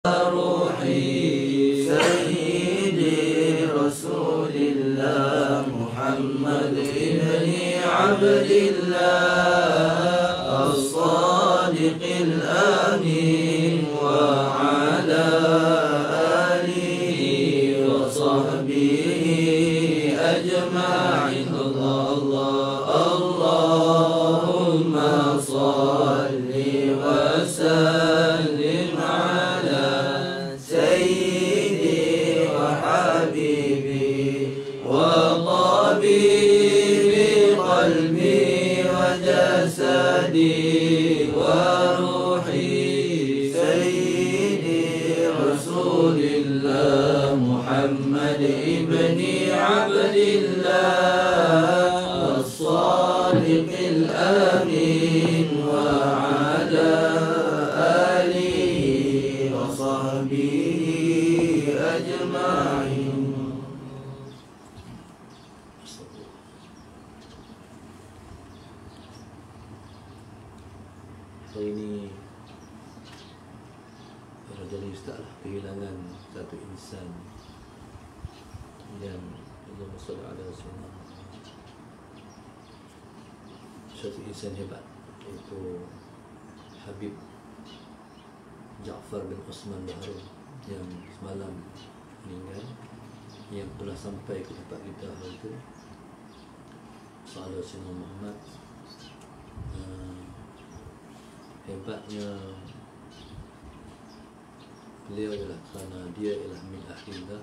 روحي سيدي رسول الله محمد بن عبد الله الصادق الأمين وعلى آله وصحبه أجمعين. اللهم صل وسلم على سيدي وحبيبي وطبيب قلبي وجسدي وروحي سيدي رسول الله محمد بن عبد الله الصادق الأمين وعلى آله وصحبه أجمعين. Hari ini Raja Ustaz kehilangan satu insan yang Allahumma salli ala sayyidina satu insan hebat, iaitu Habib Ja'far bin Osman Baharun yang semalam meninggal, yang telah sampai ke tempat kita hari itu. Sallallahu alaihi wasallam Muhammad. Hebatnya beliau ialah kerana dia ialah min ahlillah,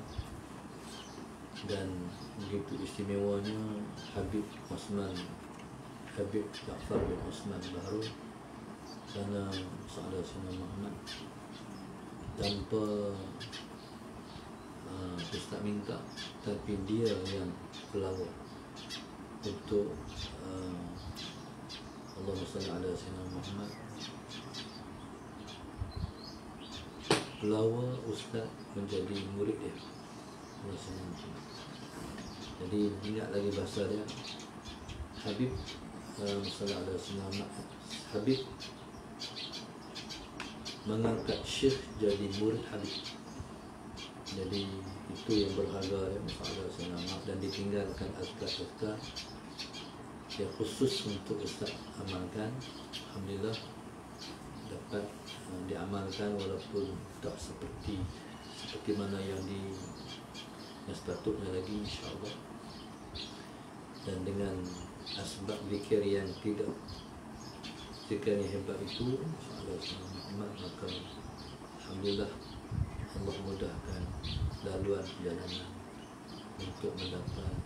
dan begitu istimewanya Habib Ja'far bin Osman Baharun, kerana Sallallahu alaihi wasallam Muhammad tanpa Ustaz minta, tapi dia yang pelawak untuk Allahumma salli ala sayyidina Muhammad. Pelawak Ustaz menjadi murid dia. Jadi ingat lagi bahasa dia, Habib sallallahu alaihi wasallam, Habib mengangkat Syekh jadi murid Habib. Jadi itu yang berharga ya, sallallahu alaihi wasallam, dan ditinggalkan azkar-azkar yang khusus untuk Ustaz amalkan. Alhamdulillah dapat diamalkan, walaupun tak seperti mana yang sepatutnya lagi, insyaAllah. Dan dengan asbab zikir yang tidak zikir yang hebat itu, maka alhamdulillah Allah mudahkan laluan perjalanan untuk mendapat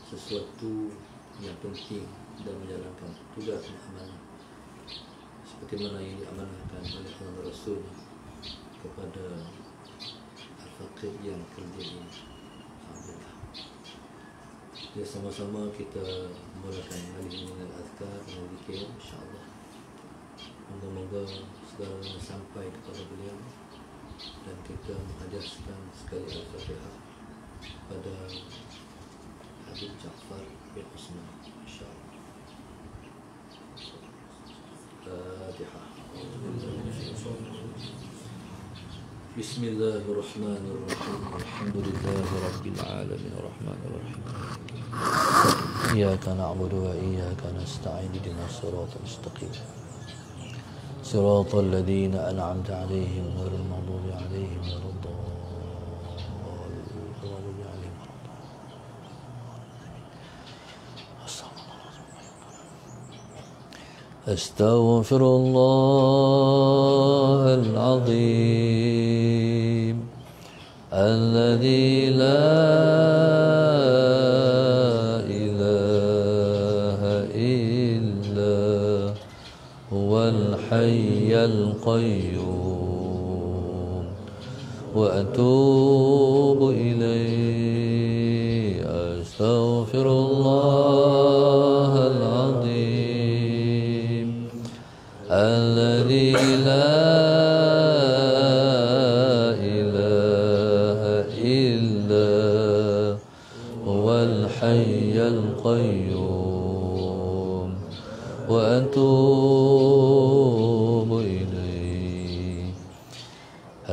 sesuatu yang penting dan menjalankan tugas dan amanah seperti mana yang diamanahkan oleh Allah Rasul kepada al-faqih yang kerja ini. Alhamdulillah. Jadi sama-sama kita mulakan hari ini dengan azkar dan zikir, insyaAllah. Moga-moga segalanya sampai kepada beliau dan kita menghajaskan sekali al-Fatihah pada Habib Ja'far bin Osman, insyaAllah. Fatihah. Bismillahirrahmanirrahim. Alhamdulillahi rabbil alamin arrahmanir rahim. Iyyaka na'budu wa iyyaka nasta'in. Ihdinas siratal mustaqim. Siratal ladzina an'amta 'alaihim ghairil maghdubi 'alaihim waladdallin. أستغفر الله العظيم الذي لا إله إلا هو الحي القيوم وأتوب إليه. أستغفر الله العظيم الذي لا إله إلا هو الحي القيوم وأتوب إليه.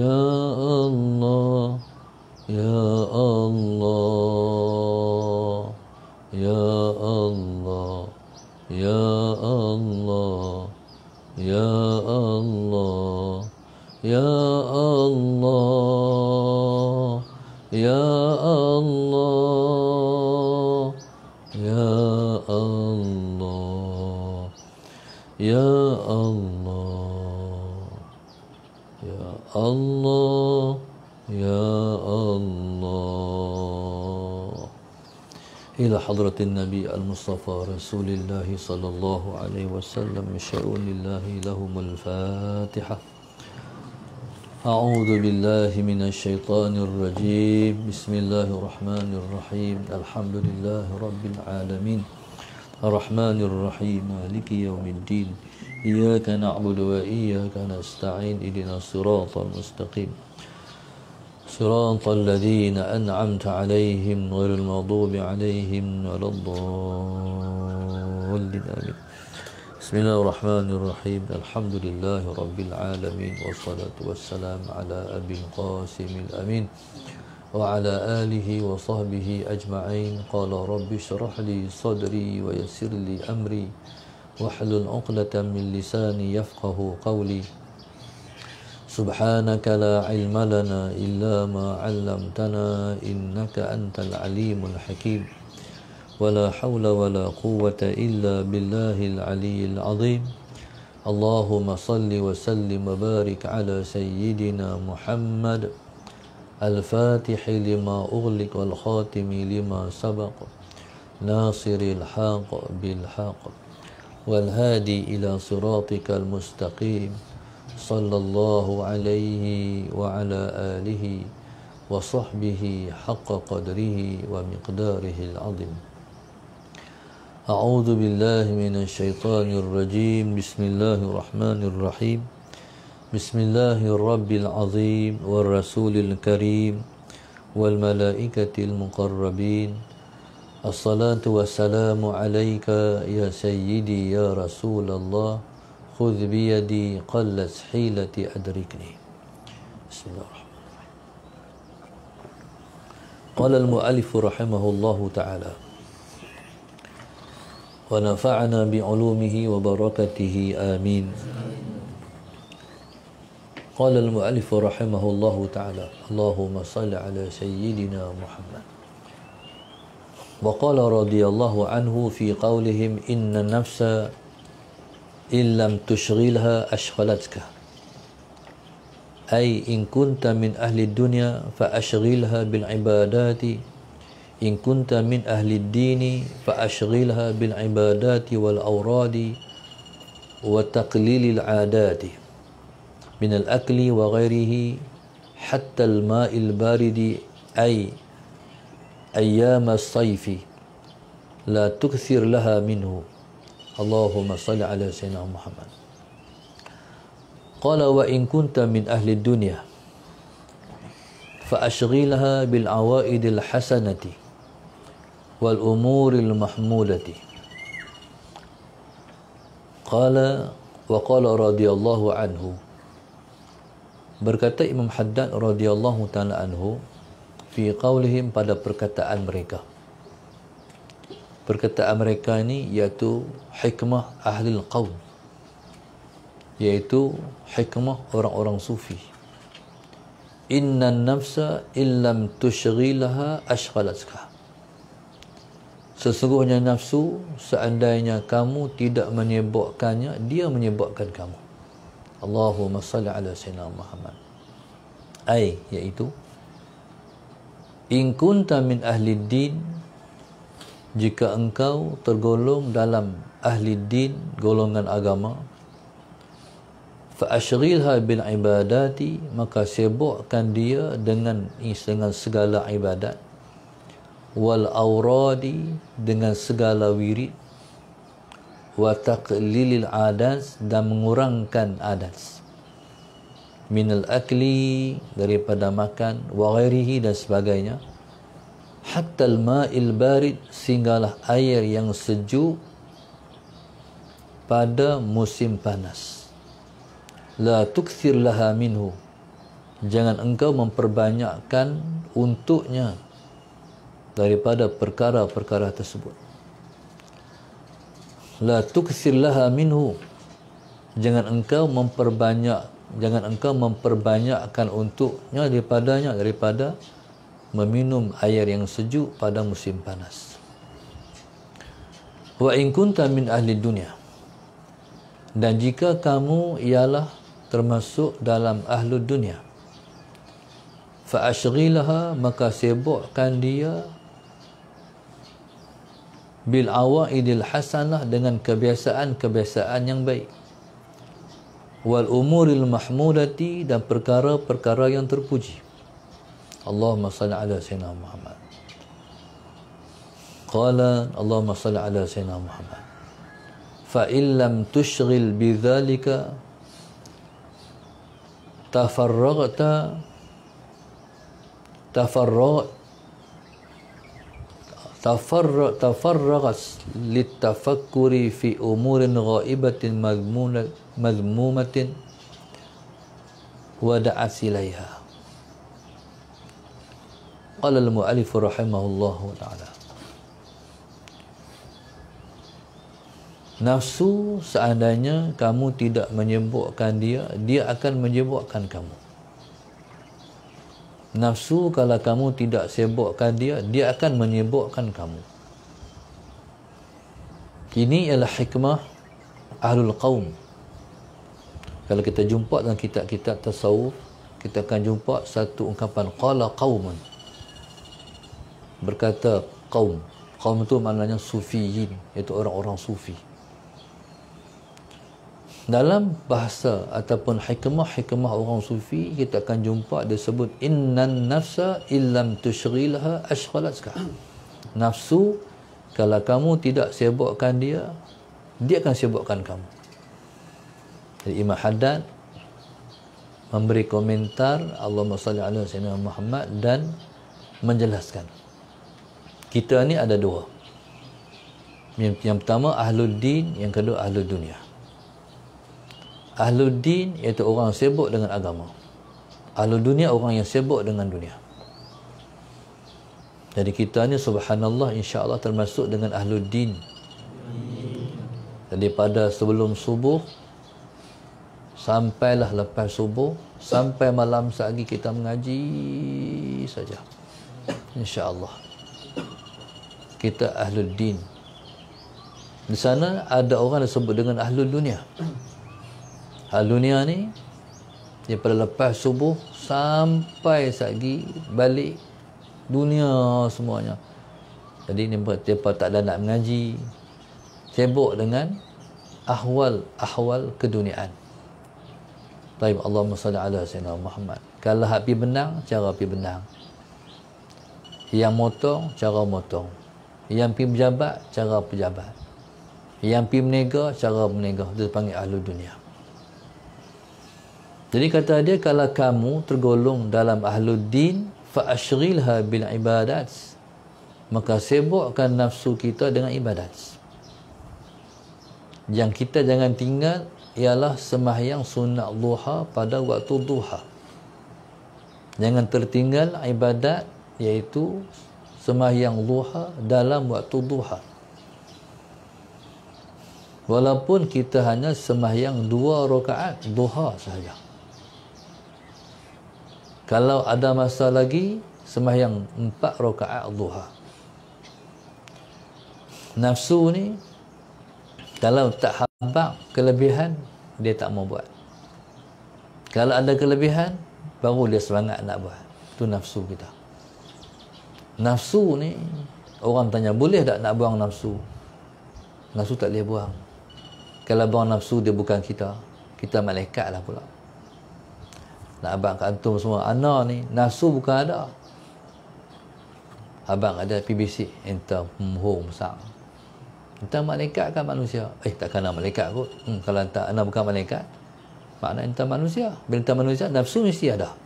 Ya Allah, Ya Allah, Ya Allah, Ya Allah, Ya Allah, Ya Allah, Ya Allah, Ya Allah, Ya Allah, Ya Allah, Ya Allah. Ila hadratin Nabi al-Mustafa Rasulillah sallallahu alaihi wasallam sya'unillahi lahumul Fatihah. A'udzu billahi minasy syaithanir rajim. Bismillahirrahmanirrahim. Alhamdulillahi rabbil alamin. Arrahmanir rahim. Maliki yaumiddin. Iyyaka na'budu wa iyyaka nasta'in. Ihdinas siratal mustaqim. Siratal ladzina an'amta 'alaihim ghairil maghdubi 'alaihim waladdallin. Amin. Bismillahirrahmanirrahim. Alhamdulillahi rabbil alamin. Wassalatu wassalamu ala abil qasimil amin wa ala alihi wa sahbihi ajma'in. Qala rabbi shrah li sadri wa yassir li amri wahlul 'uqdatam min lisani yafqahu qawli. Subhanaka la ilma lana illa ma 'allamtana innaka antal alimul hakim. ولا حول ولا قوة إلا بالله العلي العظيم. اللهم صل وسلم وبارك على سيدنا محمد الفاتح لما أغلق والخاتم لما سبق ناصر الحق بالحق والهادي إلى صراطك المستقيم صلى الله عليه وعلى آله وصحبه حق قدره ومقداره العظيم. أعوذ بالله من الشيطان الرجيم. بسم الله الرحمن الرحيم. بسم الله الرب العظيم والرسول الكريم والملائكة المقربين. الصلاة والسلام عليك يا سيدي يا رسول الله. خذ بيدي قلت حيلتي أدركني. بسم الله الرحمن الرحيم. قال المؤلف رحمه الله تعالى ونفعنا بعلومه وبركاته آمين. قال المؤلف رحمه الله تعالى اللهم صل على سيدنا محمد. وقال رضي الله عنه في قولهم إن النفس إن لم تشغلها أشغلتك، أي إن كنت من أهل الدنيا فأشغلها بالعبادات، إن كنت من أهل الدين فأشغلها بالعبادات والأوراد وتقليل العادات من الأكل وغيره حتى الماء البارد أي أيام الصيف لا تكثر لها منه. اللهم صل على سيدنا محمد. قال وإن كنت من أهل الدنيا فأشغلها بالعوائد الحسنة والأمور المحمودة. قال وقال رضي الله عنه. Berkata Imam Haddad radhiyallahu ta'ala anhu fi qaulihim, pada perkataan mereka. Perkataan mereka ini iaitu hikmah ahli qaum, iaitu hikmah orang-orang sufi. Inna nafsa illam tushghilaha ashghalatka. Sesungguhnya nafsu, seandainya kamu tidak menyebabkannya, dia menyebabkan kamu. Allahumma salli ala sayyidina Muhammad. Iaitu in kunta min ahli din, jika engkau tergolong dalam ahli din, golongan agama, fa ashghilha bil ibadati, maka sibukkan dia dengan segala ibadat, wal auradi, dengan segala wirid, wa taqlilil adas, dan mengurangkan adas, minal akli, daripada makan, wa ghairihi, dan sebagainya, hatta al ma'il barid, sehinggalah air yang sejuk pada musim panas, la tukthir laha minhu, jangan engkau memperbanyakkan untuknya daripada perkara-perkara tersebut. La tuksir laha minhu, jangan engkau memperbanyakkan untuknya daripada meminum air yang sejuk pada musim panas. Wa in kunta min ahli dunia, dan jika kamu ialah termasuk dalam ahlu dunia, fa ashghilaha, maka sibukkan dia bil awaidil hasanah, dengan kebiasaan-kebiasaan yang baik, wal umuril mahmudati, dan perkara-perkara yang terpuji. Allahumma salli ala sayyidina Muhammad. Qala Allahumma salli ala sayyidina Muhammad. Fa in lam tushghil bidzalika tafarragas litafakkuri fi umurin ghaibatin madmumatin wa da'as ilaiha. Qala al-mu'allif rahimahullahu ta'ala, nafsu seandainya kamu tidak menyibukkan dia, dia akan menyibukkan kamu. Nafsu kalau kamu tidak sibukkan dia, dia akan menyibukkan kamu. Ini ialah hikmah ahlul qaum. Kalau kita jumpa dalam kitab-kitab tasawuf, kita akan jumpa satu ungkapan, qala qaumun, berkata qaum. Qaum itu maknanya sufiyin, iaitu orang-orang sufi. Dalam bahasa ataupun hikmah orang sufi, kita akan jumpa dia sebut innan nafsa illam tushghilha ashghalatka. Nafsu kalau kamu tidak sibukkan dia, dia akan sibukkan kamu. Jadi Imam Haddad memberi komentar Allahumma salli ala sayyidina Muhammad dan menjelaskan, kita ni ada dua. Yang pertama ahlul din, yang kedua ahlul dunia. Ahlul din iaitu orang yang sibuk dengan agama. Ahlul dunia orang yang sibuk dengan dunia. Jadi kita ni subhanallah insya-Allah termasuk dengan ahlul din. Jadi pada sebelum subuh sampailah lepas subuh, sampai malam lagi kita mengaji saja. Insya-Allah. Kita ahlul din. Di sana ada orang disebut dengan ahlul dunia. Ahlul dunia ni daripada lepas subuh sampai lagi balik dunia semuanya. Jadi ni mereka tak ada nak mengaji, sibuk dengan ahwal keduniaan. Baik, Allahumma salli ala sayyidina Muhammad. Kalau hak pi benang, cara pi benang. Yang motong, cara motong. Yang pi pejabat, cara pejabat. Yang pi menega, cara menega. Itu dipanggil ahlul dunia. Jadi kata dia, kalau kamu tergolong dalam ahlul din, fa ashghilha bil ibadat, maka sibukkan nafsu kita dengan ibadat. Yang kita jangan tinggal ialah sembahyang sunat duha pada waktu duha. Jangan tertinggal ibadat, iaitu sembahyang duha dalam waktu duha. Walaupun kita hanya sembahyang 2 rakaat duha sahaja. Kalau ada masa lagi, sembahyang 4 rakaat duha. Nafsu ni kalau tak habaq kelebihan, dia tak mau buat. Kalau ada kelebihan, baru dia semangat nak buat. Itu nafsu kita. Nafsu ni, orang tanya, boleh tak nak buang nafsu? Nafsu tak boleh buang. Kalau buang nafsu, dia bukan kita. Kita malaikat lah pula. Nak abang kat antum semua, ana ni nafsu bukan ada. Abang ada PBC, entah pembohong besar. Entah malaikat kan manusia. Takkan nak malaikat kot. Kalau entah ana bukan malaikat, makna entah manusia. Bila entah manusia, nafsu mesti ada.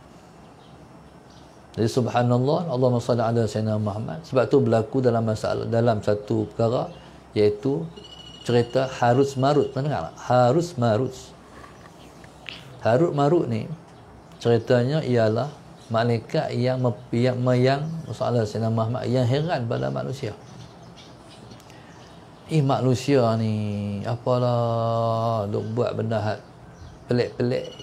Jadi subhanallah, Allahumma salli ala sayyidina Muhammad. Sebab tu berlaku dalam masalah, dalam satu perkara, iaitu cerita Harut Marut. Pernah dengar tak? Harut Marut. Harut Marut ni ceritanya ialah malaikat yang masalah Sayyidina Muhammad yang heran pada manusia. Manusia ni apalah duk buat benda pelik-pelik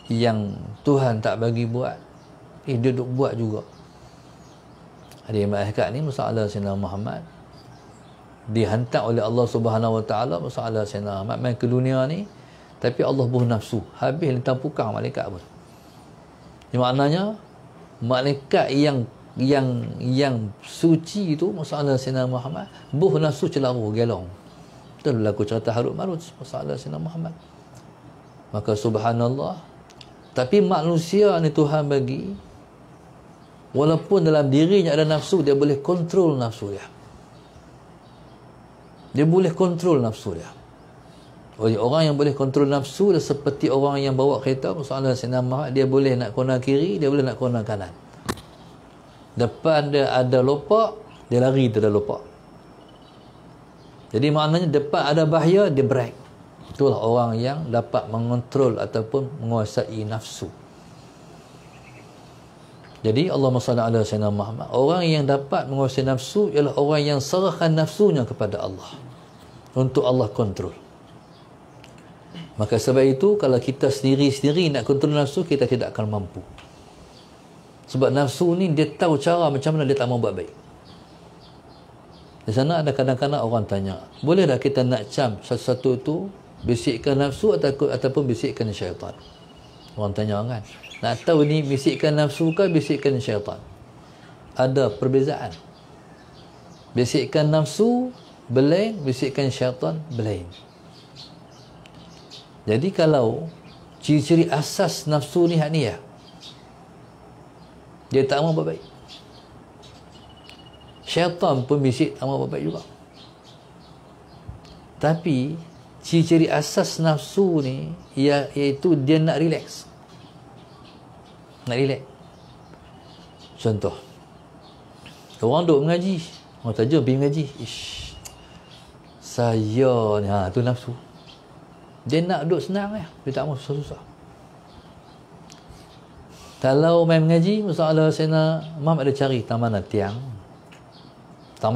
yang Tuhan tak bagi buat. Dia duk buat juga. Ada malaikat ni masalah Sayyidina Muhammad dihantar oleh Allah Subhanahu Wa Taala masalah Sayyidina Muhammad main ke dunia ni, tapi Allah bernafsu. Habis lintang pukang malaikat pun. Ini maknanya malaikat yang suci itu masalah Sayyidina Muhammad bernafsu celaru gelong. Itu berlaku cerita Harut Marut masalah Sayyidina Muhammad. Maka subhanallah, tapi manusia ni Tuhan bagi, walaupun dalam dirinya ada nafsu, dia boleh kontrol nafsu dia. Dia boleh kontrol nafsu dia. Oleh orang yang boleh kontrol nafsu, dia seperti orang yang bawa kereta masalah Sayyidina Muhammad, dia boleh nak corner kiri, dia boleh nak corner kanan. Depan dia ada lopak, dia lari tu ada lopak. Jadi maknanya depan ada bahaya, dia break. Itulah orang yang dapat mengontrol ataupun menguasai nafsu. Jadi Allahumma salli ala Sayyidina Muhammad, orang yang dapat menguasai nafsu ialah orang yang serahkan nafsunya kepada Allah untuk Allah kontrol. Maka sebab itu kalau kita sendiri-sendiri nak kontrol nafsu, kita tidak akan mampu. Sebab nafsu ni dia tahu cara macam mana dia tak mau buat baik. Di sana ada kadang-kadang orang tanya, boleh tak kita nak cam satu-satu tu bisikkan nafsu ataupun bisikkan syaitan? Orang tanya kan, nak tahu ni bisikkan nafsu ke bisikkan syaitan? Ada perbezaan. Bisikkan nafsu belain, bisikkan syaitan belain. Jadi kalau ciri-ciri asas nafsu ni hak ni ya, dia tak mau buat baik. Syaitan pun bisik tak mau buat baik juga. Tapi ciri-ciri asas nafsu ni iaitu dia nak relax. Nak relax. Contoh, orang duk mengaji, orang tajam pergi mengaji, saya ni tu nafsu. Dia nak duduk senang ya. Dia tak mahu susah-susah. Kalau main mengaji, masalah Sayyidina Muhammad ada cari tak mana tiang, tak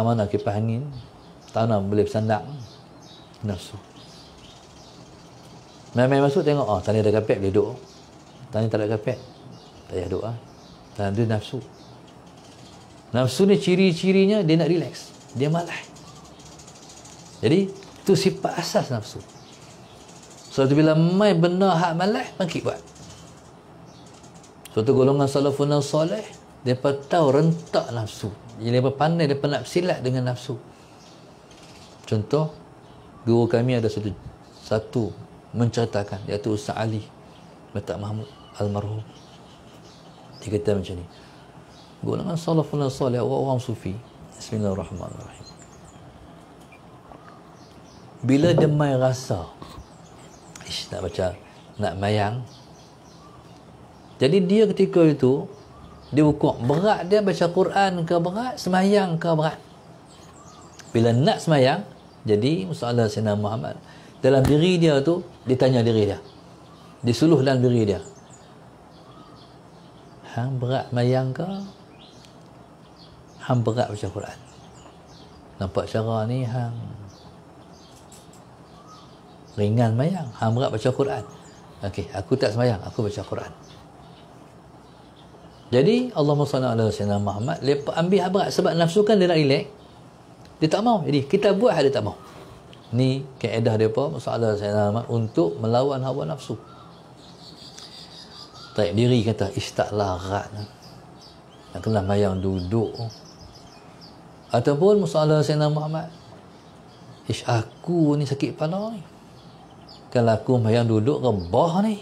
mana kipas angin, tak mana boleh bersandar. Nafsu. Main-main masuk tengok, tadi ada kapet boleh duduk. Tadi tak ada kapet, tak payah duduk. Dan dia nafsu. Nafsu ni ciri-cirinya dia nak relax. Dia malas. Jadi itu sifat asas nafsu. Suatu bila main benda hak malas, bangkit buat. Suatu golongan salafun salih, mereka tahu rentak nafsu. Jadi mereka pandai, mereka nak silat dengan nafsu. Contoh, guru kami ada satu menceritakan, iaitu Ustaz Ali Batak Mahmud almarhum. Dia kata macam ni, golongan salafun salih, orang-orang sufi, bismillahirrahmanirrahim, bila dia main rasa nak baca, nak mayang, jadi dia ketika itu dia ukur berat dia baca Quran ke berat, semayang ke berat. Bila nak semayang, jadi masalah Sayyidina Muhammad dalam diri dia tu, dia tanya diri dia, disuluh dalam diri dia, hang berat mayang ke, hang berat baca Quran? Nampak cara ni hang ringan semayang, hang berat baca Quran. Okey, aku tak semayang, aku baca Quran. Jadi Allahumma salli ala Sayyidina Muhammad, lepas ambil hak berat sebab nafsu kan dia nak relax. Dia tak mau. Jadi kita buat hak dia tak mau. Ni kaedah depa masalah Sayyidina Muhammad untuk melawan hawa nafsu. Tarik diri kata istagharat. Nak kena mayang duduk. Ataupun masalah Sayyidina Muhammad, aku ni sakit kepala ni. Kalau aku mayang duduk rebah ni,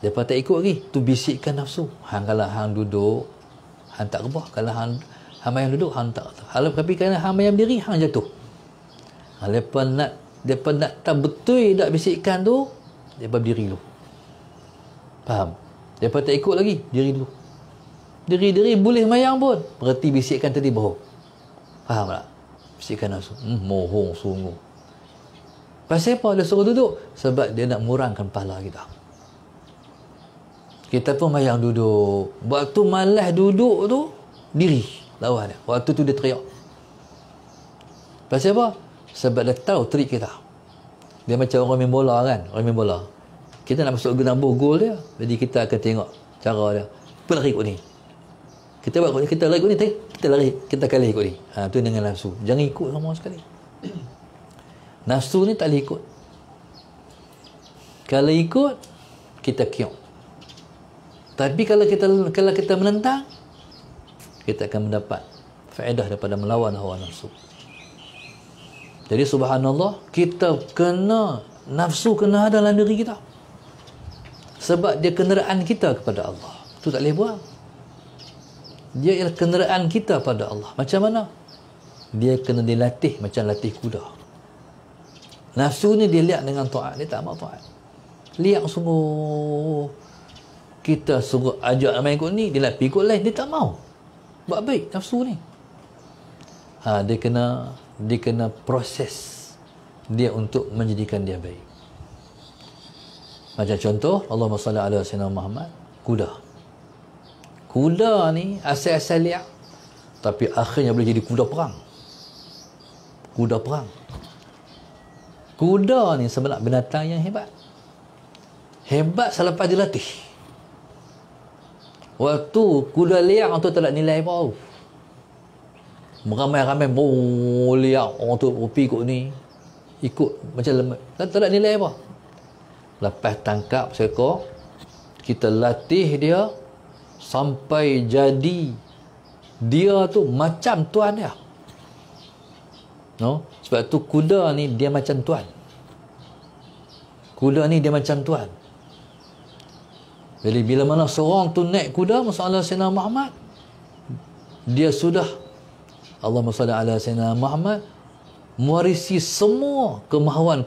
lepas tak ikut lagi, tu bisikkan nafsu. Kalau hang duduk, hang tak rebah. Kalau hang mayang duduk, hang tak. Tapi kerana hang mayang diri, hang jatuh. Lepas nak tak betul tak bisikkan tu, lepas berdiri dulu. Faham? Lepas tak ikut lagi, diri dulu. Diri boleh mayang pun, berarti bisikkan tadi bohong. Faham tak? Bisikkan nafsu. Mohong sungguh. Pasal apa dia suruh duduk? Sebab dia nak murangkan pahala kita. Kita pun mayang duduk. Waktu malas duduk tu, diri lawan dia. Waktu tu dia teriak. Pasal apa? Sebab dia tahu trik kita. Dia macam orang main bola kan? Orang main bola. Kita nak masuk dalam gol dia. Jadi kita akan tengok cara dia. Apa lari ikut ni? Kita buat ikut ni, kita lari ikut ni, kita lari, kita kalah ikut ni. Tu dengan nafsu. Jangan ikut sama sekali. Nafsu ni tak boleh ikut. Kalau ikut, kita kiok. Tapi kalau kita menentang, kita akan mendapat faedah daripada melawan hawa nafsu. Jadi subhanallah, kita nafsu kena ada dalam diri kita. Sebab dia kenderaan kita kepada Allah. Itu tak boleh buang. Dia ialah kenderaan kita pada Allah. Macam mana? Dia kena dilatih macam latih kuda. Nafsu ni dia lihat dengan taat, dia tak mau taat. Lihat sungguh. Kita suruh ajak main ikut ni, dia nak pergi ikut lain, dia tak mau. Buat baik nafsu ni. Dia kena proses dia untuk menjadikan dia baik. Macam contoh, Allahumma salli ala sayyidina Muhammad, kuda. Kuda ni asal-asal liak, tapi akhirnya boleh jadi kuda perang. Kuda perang. Kuda ni sebenarnya binatang yang hebat. Hebat selepas dilatih. Waktu kuda liak, orang tu tak ada nilai apa. Ramai-ramai liak, orang tu pergi ikut ni. Ikut macam lemah. Tak ada nilai apa. Lepas tangkap seekor, kita latih dia sampai jadi dia tu macam tuan dia. Sebab tu kuda ni dia macam tuan. Kuda ni dia macam tuan. Jadi bila mana seorang tu naik kuda, masalah Sayyidina Muhammad, dia sudah, Allahumma salli ala Sayyidina Muhammad, mewarisi semua kemahuan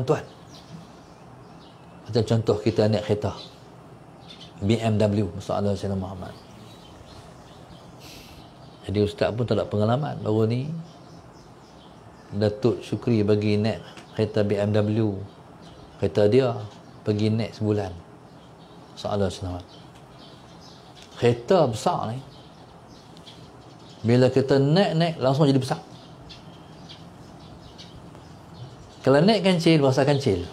tuan. Macam contoh kita naik kereta BMW, masalah Sayyidina Muhammad. Jadi ustaz pun tak ada pengalaman. Baru ni Datuk Syukri bagi naik kereta BMW, kereta dia pergi naik sebulan. Masalah Sayyidina Muhammad. Kereta besar ni, bila kita naik langsung jadi besar. Kalau naik kancil, rasa kancil.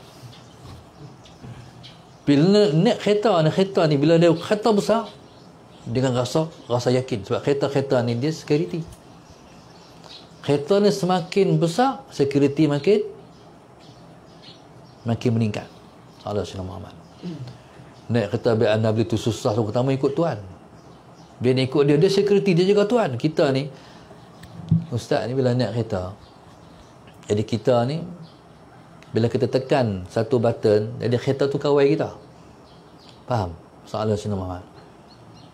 Bila naik kereta ni bila dia kereta besar, dia kan rasa yakin. Sebab kereta ni dia security. Kereta ni semakin besar, security makin meningkat. Salah Sayyidina Muhammad. Naik kereta BMW tu susah tu. Pertama ikut tuan. Dia ni ikut dia security, dia jaga tuan. Kita ni, ustaz ni bila naik kereta, jadi kita ni bila kita tekan satu button, jadi kereta tu kawal kita. Faham? Soalan Sayyidina Muhammad.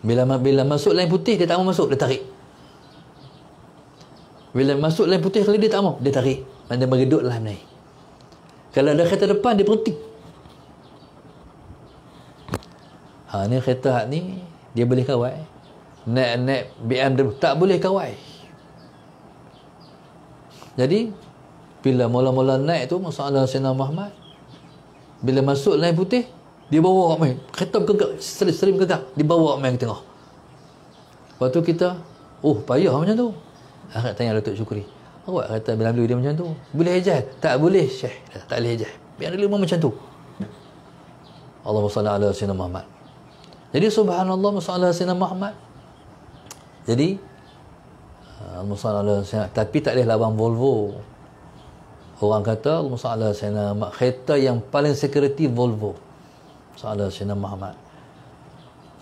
Bila masuk lain putih, dia tak mau masuk, dia tarik. Bila masuk lain putih, kalau dia tak mau, dia tarik. Dia meredut lah naik. Kalau ada kereta depan, dia berhenti. Ni kereta ni, dia boleh kawal. Naik BMW, tak boleh kawal. Jadi, bila mula-mula naik tu, masalah Sayyidina Muhammad, bila masuk lain putih, dia bawa main. Kereta bergerak, stream bergerak, dia bawa main ke tengah. Lepas tu kita, payah macam tu. Akak tanya Datuk Syukri, awak kata BMW dia macam tu, boleh hijaz? Tak boleh, Syekh. Tak boleh hijaz. Biar dia macam tu. Allahumma salli ala Sayyidina Muhammad. Jadi subhanallah, masalah Sayyidina Muhammad. Jadi, Allahumma salli ala Sayyidina, tapi tak boleh lawan Volvo. Orang kata masalah Sayyidina Muhammad, kereta yang paling security Volvo. Masalah Sayyidina Muhammad.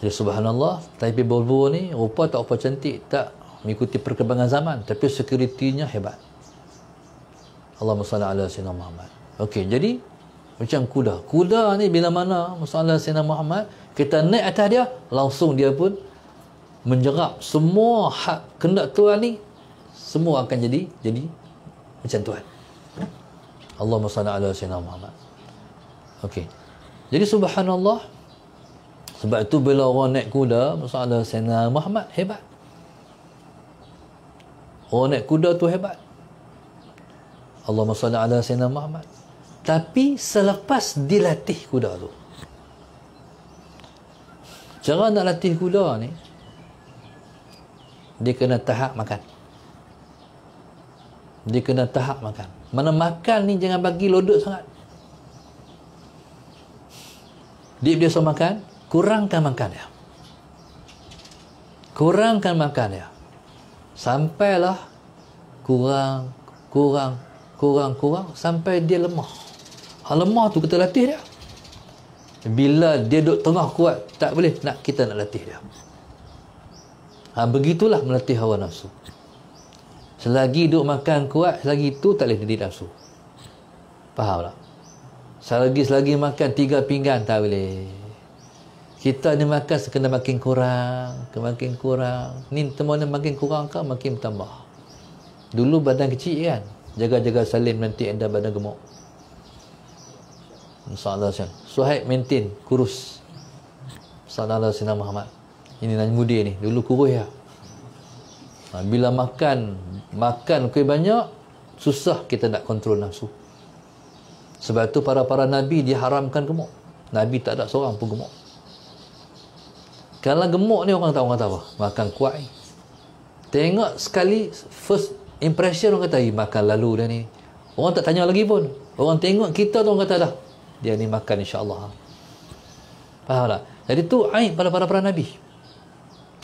Jadi subhanallah, tapi Volvo ni rupa tak apa cantik, tak mengikuti perkembangan zaman, tapi security-nya hebat. Allahumma salli ala Sayyidina Muhammad. Okey, jadi macam kuda. Kuda ni bila mana masalah Sayyidina Muhammad, kita naik atas dia, langsung dia pun menjerap semua hak kehendak Tuhan ni, semua akan jadi macam Tuhan. Allahumma salli ala Sayyidina Muhammad. Okey. Jadi subhanallah, sebab itu bila orang naik kuda, masalah Sayyidina Muhammad hebat. Orang naik kuda tu hebat. Allahumma salli ala Sayyidina Muhammad. Tapi selepas dilatih kuda tu. Cara nak latih kuda ni, dia kena tahap makan. Dia kena tahap makan. Mana makan ni jangan bagi lodok sangat. Dia biasa makan, kurangkan makan dia. Kurangkan makan dia. Sampailah kurang sampai dia lemah. Lemah tu kita latih dia. Bila dia duduk tengah kuat, tak boleh, kita nak latih dia. Begitulah melatih hawa nafsu. Selagi duduk makan kuat, selagi itu tak boleh didik nafsu. Faham tak? Selagi makan 3 pinggan, tak boleh. Kita ni makan sekena makin kurang. Ni teman makin kurang kan, makin bertambah. Dulu badan kecil kan, jaga-jaga salin nanti anda badan gemuk. InsyaAllah Suhaib maintain kurus. InsyaAllah Sayyidina Muhammad. Ini Najib Mudi ni, dulu kurus ya. Bila makan kuih banyak, susah kita nak kontrol nafsu. Sebab tu para Nabi diharamkan gemuk. Nabi tak ada seorang pun gemuk. Kalau gemuk ni orang tahu kata apa? Makan kuat. Tengok sekali, first impression orang kata, makan lalu dah ni. Orang tak tanya lagi pun. Orang tengok kita tu orang kata dah, dia ni makan insya-Allah. Faham tak? Jadi tu aib pada para Nabi.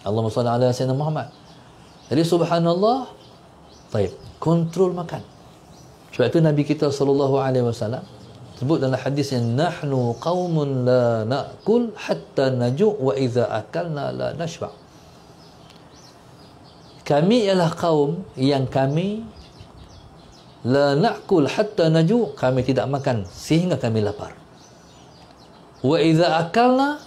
Allahumma salli ala Sayyidina Muhammad. Jadi subhanallah, baik, kontrol makan. Sebab itu Nabi kita sallallahu alaihi wasallam sebut dalam hadis yang nahnu qaumun la na'kul hatta naju' wa idza akalna la nashba'. Kami ialah kaum yang kami la na'kul hatta naju', kami tidak makan sehingga kami lapar. Wa idza akalna,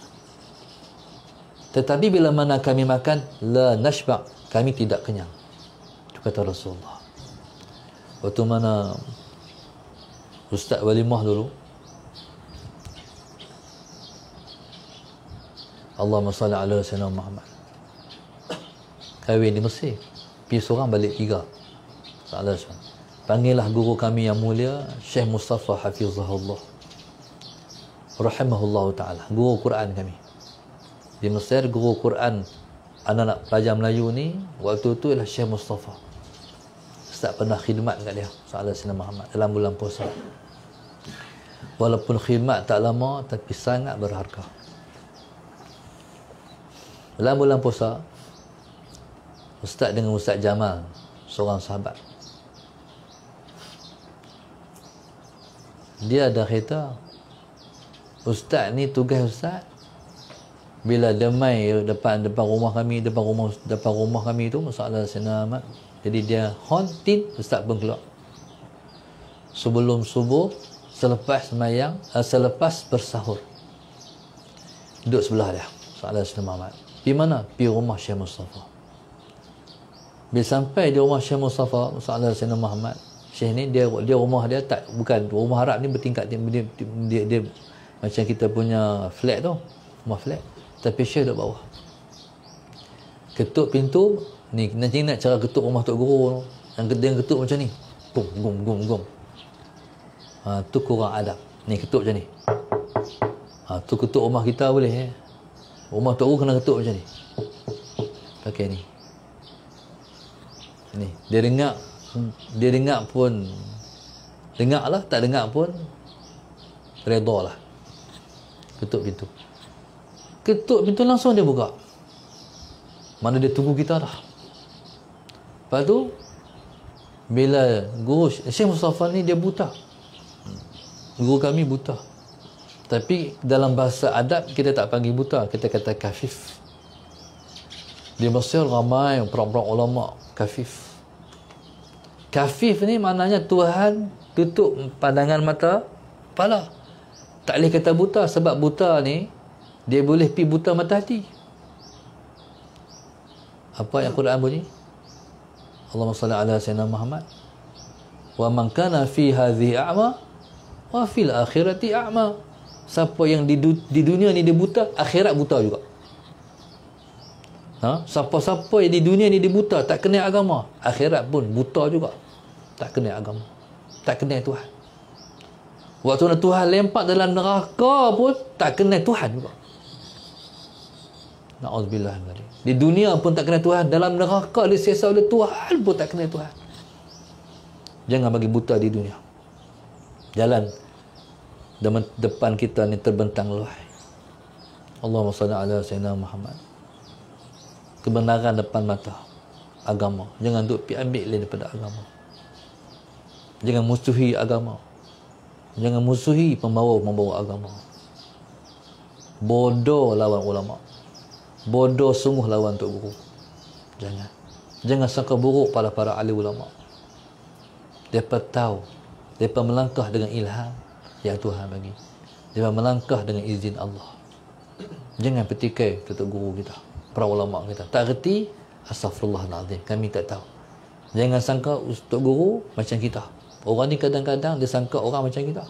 tetapi bila mana kami makan, la nashba', kami tidak kenyang. Itu kata Rasulullah. Waktu mana Ustaz Walimah dulu, Allahumma salli ala Sayyidina Muhammad, kahwin di Mesir, pergi seorang balik 3. Panggillah guru kami yang mulia, Syekh Mustafa Hafizahullah rahimahullah ta'ala, guru Quran kami di Mesir. Guru Quran anak-anak pelajar Melayu ni waktu tu ialah Syekh Mustafa. Ustaz pernah khidmat kat dia Sayyidina Muhammad dalam bulan puasa. Walaupun khidmat tak lama, tapi sangat berharga. Dalam bulan puasa, Ustaz dengan Ustaz Jamal, seorang sahabat, dia ada kereta. Ustaz ni tugas Ustaz, bila dia mai depan rumah kami, depan rumah kami tu masalah Sayyidina. Jadi dia hontin, Ustaz pun keluar sebelum subuh, selepas semayang, selepas bersahur, duduk sebelah dia masalah Sayyidina Muhammad. Pergi mana? Pergi rumah Syekh Mustafa. Bila sampai di rumah Syekh Mustafa masalah Sayyidina Muhammad, Syekh ni dia rumah dia bukan rumah Arab ni bertingkat. Dia macam kita punya flat tu, rumah flat, tapi Syekh duduk bawah. Ketuk pintu ni, nanti nak cara ketuk rumah Tok Guru tu, yang ketuk macam ni, gum. Tu kurang adab. Ni ketuk macam ni. Tu ketuk rumah kita boleh. Rumah Tok Guru kena ketuk macam ni, pakai ni. Ni dia dengar pun dengar lah, tak dengar pun redha lah. Ketuk pintu langsung dia buka. Mana dia tunggu kita dah. Lepas tu bila guru Syekh Mustafa ni dia buta. Guru kami buta. Tapi dalam bahasa adab kita tak panggil buta, kita kata kafif. Di Mesir ramai perang-perang ulama kafif. Kafif ni maknanya Tuhan tutup pandangan mata kepala. Tak boleh kata buta, sebab buta ni dia boleh pi buta mata hati. Apa yang Quran bunyi? Allahumma salli ala Sayyidina Muhammad. Wa man kana fi hadhihi a'ma wa fil akhirati a'ma. Siapa yang di dunia ni dia buta, akhirat buta juga. Siapa-siapa yang di dunia ni dia buta, tak kenal agama, akhirat pun buta juga. Tak kenal agama, tak kenal Tuhan. Waktu nak Tuhan lempak dalam neraka pun tak kenal Tuhan juga. Na'udzubillah. Di dunia pun tak kenal Tuhan, dalam neraka disesat oleh Tuhan pun tak kenal Tuhan. Jangan bagi buta di dunia. Jalan depan kita ni terbentang luas. Allahumma salli ala sayyidina Muhammad. Kebenaran depan mata agama. Jangan duk pi ambil daripada agama. Jangan musuhi agama. Jangan musuhi pembawa agama. Bodoh lawan ulama. Bodoh sungguh lawan tok guru. Jangan sangka buruk pada para ahli ulama. Mereka tahu, mereka melangkah dengan ilham yang Tuhan bagi. Mereka melangkah dengan izin Allah. Jangan petikai tok guru kita, para ulama kita. Tak reti, astaghfirullahalazim, kami tak tahu. Jangan sangka tok guru macam kita. Orang ni kadang-kadang dia sangka orang macam kita.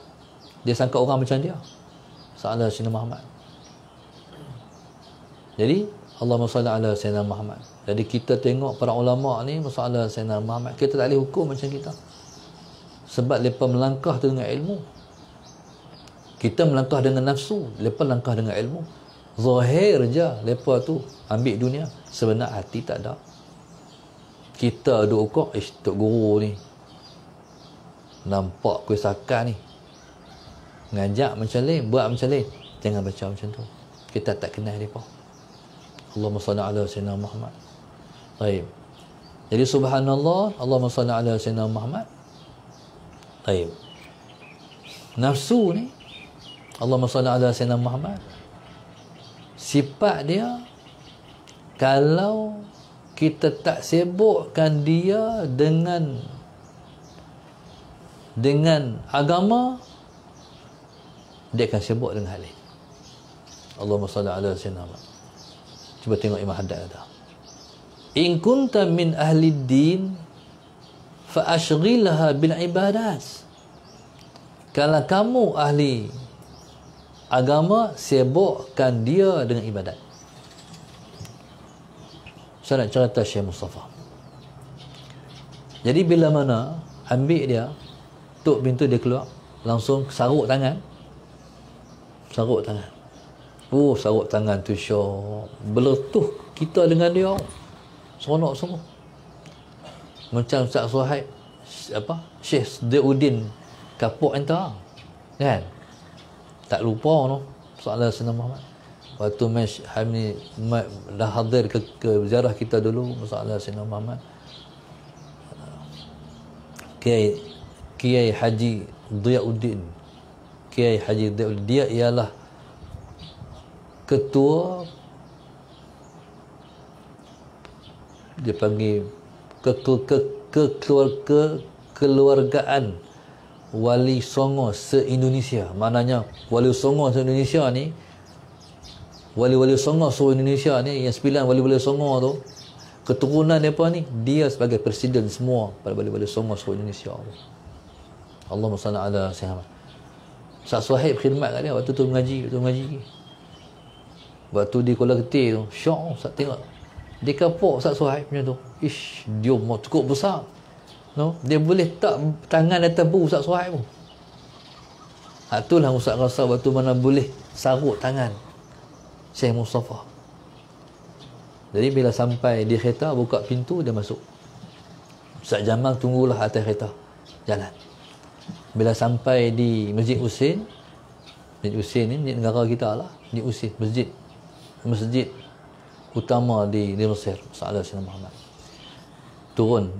Dia sangka orang macam dia. Salah Sayyidina Muhammad. Jadi Allahumma salli ala Sayyidina Muhammad. Jadi kita tengok para ulama ni masalah Sayyidina Muhammad, kita tak boleh hukum macam kita. Sebab mereka melangkah dengan ilmu. Kita melangkah dengan nafsu, mereka langkah dengan ilmu. Zahir je mereka tu ambil dunia, sebenar hati tak ada. Kita duk ukur, tok guru ni nampak kuih sakan ni, ngajak macam lain, buat macam lain. Jangan baca macam tu. Kita tak kenal mereka. Allahumma salli ala Sayyidina Muhammad. Baik. Jadi subhanallah, Allahumma salli ala Sayyidina Muhammad. Baik. Nafsu ni, Allahumma salli ala Sayyidina Muhammad. Sifat dia, kalau kita tak sibukkan dia dengan agama, dia akan sibuk dengan hal lain. Allahumma salli ala Sayyidina Muhammad. Cuba tengok Imam Haddad ada. In kunta min ahli din fa ashghilha bil ibadat. Kalau kamu ahli agama, sibukkan dia dengan ibadat. Saya nak cerita Syekh Mustafa. Jadi bila mana ambil dia, tuk pintu dia keluar, langsung saruk tangan. Oh, saruk tangan tu syok. Beletuh kita dengan dia. Seronok semua. Macam Ustaz Suhaib, Syekh Sediuddin kapuk entah. Kan? Tak lupa no. Soalan Sayyidina Muhammad. Waktu Hamid dah hadir ke ziarah kita dulu, masalah Sayyidina Muhammad. Kiai Haji Diyauddin. Kiai Haji Diyauddin, dia ialah ketua, dia panggil kekeluargaan Wali Songo se-Indonesia. Maknanya Wali Songo se-Indonesia ni, Wali-Wali Songo se-Indonesia ni, yang 9 Wali-Wali Songo tu, keturunan mereka ni, dia sebagai presiden semua pada Wali-Wali Songo se-Indonesia tu. Allahumma salli ala Sayyidina. Ustaz Suhaib khidmat kat dia waktu tu mengaji. Waktu di Kuala Ketir tu, syok Ustaz tengok. Dia kapok Ustaz Suhaib macam tu. Ish, dia cukup besar. No? Dia boleh tak tangan atas bu Ustaz Suhaib tu. Itulah Ustaz rasa waktu mana boleh sarut tangan Syekh Mustafa. Jadi bila sampai di kereta, buka pintu, dia masuk. Ustaz Jamal tunggulah atas kereta, jalan. Bila sampai di Masjid Husin ni masjid negara kita lah, di Husin, masjid utama di Mesir, Salah Sayyidina Muhammad. Turun,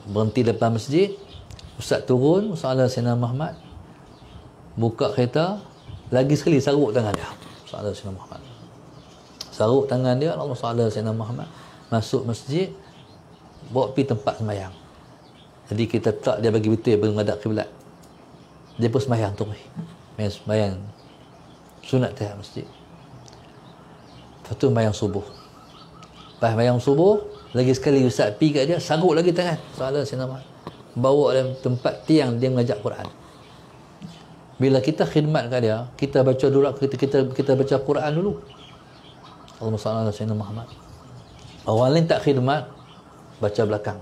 berhenti depan masjid, Ustaz turun, Salah Sayyidina Muhammad, buka kereta, lagi sekali saruk tangan dia, Salah Sayyidina Muhammad. Saruk tangan dia, Allah Salah Sayyidina Muhammad, masuk masjid, bawa pergi tempat sembahyang. Jadi kita tak dia bagi betul menghadap kiblat. Dia pun sembahyang tu, sembahyang sunat tahiyat masjid. Lepas tu sembahyang subuh. Lepas sembahyang subuh, lagi sekali Ustaz pergi kat dia, saruk lagi tangan Salah Sayyidina Muhammad, bawa dalam tempat tiang dia mengajar Quran. Bila kita khidmat kat dia, kita baca dulu, kita baca Quran dulu. Allahumma salli ala Sayyidina Muhammad. Orang lain tak khidmat, baca belakang.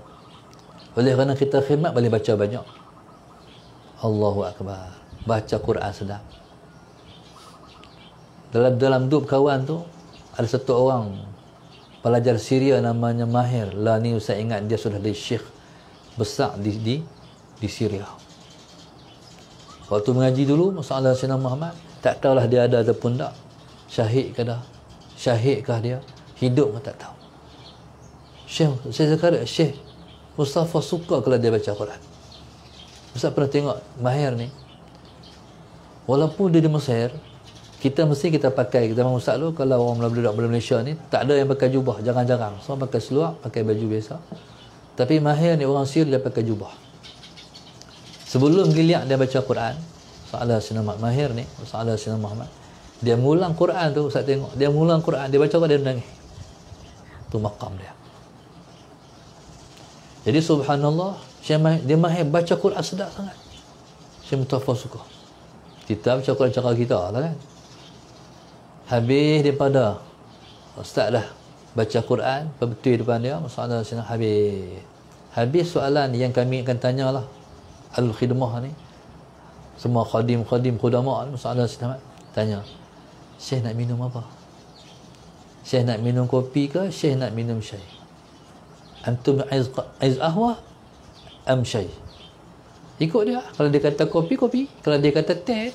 Oleh kerana kita khidmat, boleh baca banyak. Allahu Akbar. baca Quran sedap. Dalam dua kawan tu ada satu orang pelajar Syria namanya Mahir. Lah ni saya ingat dia sudah jadi syekh besar di Syria. Waktu mengaji dulu masalah Sayyidina Muhammad, tak tahulah dia ada ataupun tak. Syahidkah dia? Hidup pun tak tahu. Syekh Zakaria, Syekh Mustafa suka kalau dia baca Quran. Ustaz pernah tengok Mahir ni, walaupun dia di Mesir, kita pakai, kita Ustaz dulu, kalau orang budak Malaysia ni tak ada yang pakai jubah, jarang-jarang. Semua pakai seluar, pakai baju biasa. Tapi Mahir ni orang Syria, dia pakai jubah. Sebelum giliak dia baca Quran, Salah Sayyidina Mahir ni, Salah Sayyidina Muhammad, dia mulang Quran tu, Ustaz tengok, dia mulang Quran, dia baca Quran, dia menangis. Tu maqam dia. Jadi subhanallah, dia Mahir baca Quran sedap sangat. Syekh Mustafa suka. Kita baca Quran cara kita lah kan. Habis daripada Ustaz dah baca Quran, betul depan dia, masalah Sayyidina habis soalan yang kami akan tanyalah al-khidmah ni, semua khadim khudama masalah Sayyidina tanya, Syekh nak minum apa? Syekh nak minum kopi ke? Syekh nak minum syai? Antum aiz ahwa am syai? Ikut dia. Kalau dia kata kopi, kalau dia kata teh,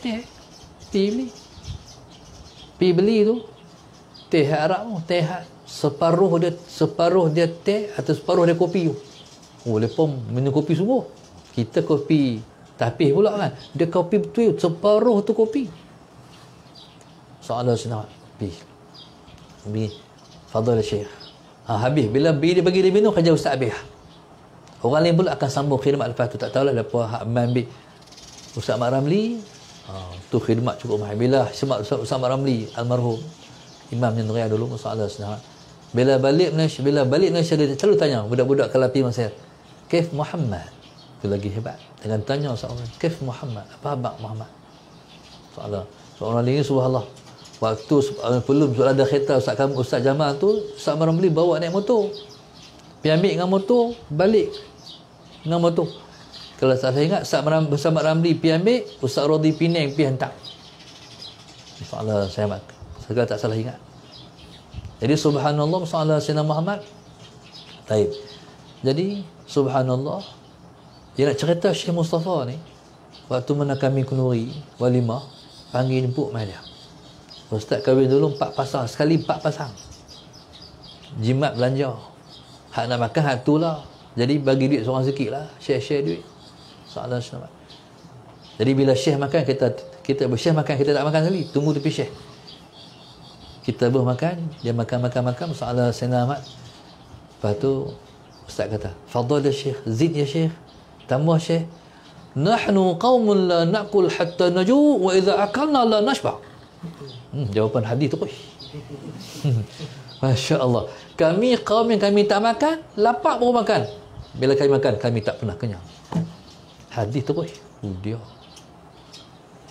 pergi beli tu teh Arab tu, teh separuh dia teh atau separuh dia kopi tu. Oh, lepas minum kopi semua, kita kopi tapis pula kan, dia kopi betul, separuh tu kopi. Soalan senang, pergi fadhil syekh. Habis bila dia bagi dia minum, kerja Ustaz habis. Orang lain pula akan sambung khidmat lepas tu. Tak tahulah lepas hak ambil Ustaz Mak Ramli, tu khidmat cukup mahal. Bila Ustaz Mak Ramli almarhum Imam Nuriyah dulu, masalah senang, bila balik Malaysia dia selalu tanya budak-budak Kalapi Mesir, Kaif Muhammad? Itu lagi hebat. Dengan tanya seorang, Kaif Muhammad? Apa khabar Muhammad? Soalan. Seorang lagi subhanallah. Waktu belum ada kereta Ustaz Jamal tu, Ustaz Ramli bawa naik motor. Pergi ambil dengan motor, balik dengan motor. Kalau tak saya ingat, Ustaz Ramli pergi ambil, Ustaz Rodi Penang pergi hantar. Soalan saya tak salah ingat. Jadi subhanallah, masalah Sayyidina Muhammad. Baik. Jadi subhanallah, dia nak cerita Syekh Mustafa ni, waktu mana kami kunuri walimah, panggil jemput mai dia. Ustaz kahwin dulu 4 pasang, sekali 4 pasang. Jimat belanja. Hak nak makan hak tu lah. Jadi bagi duit seorang sikit lah, share duit. Soalan Syekh. Jadi bila Syekh makan, kita Syekh makan, kita tak makan sekali, tunggu tepi Syekh. Kita makan, dia makan, soalan Sayyidina Ahmad. Lepas tu Ustaz kata, fadhil ya Syekh, zid ya Syekh, tambah Syekh. Nahnu qaumun la naqul hatta naju wa idza akalna la nashba. Jawapan hadis tu. Masya Allah. Kami kaum yang kami tak makan, lapar baru makan. Bila kami makan, kami tak pernah kenyang. Hadis tu dia.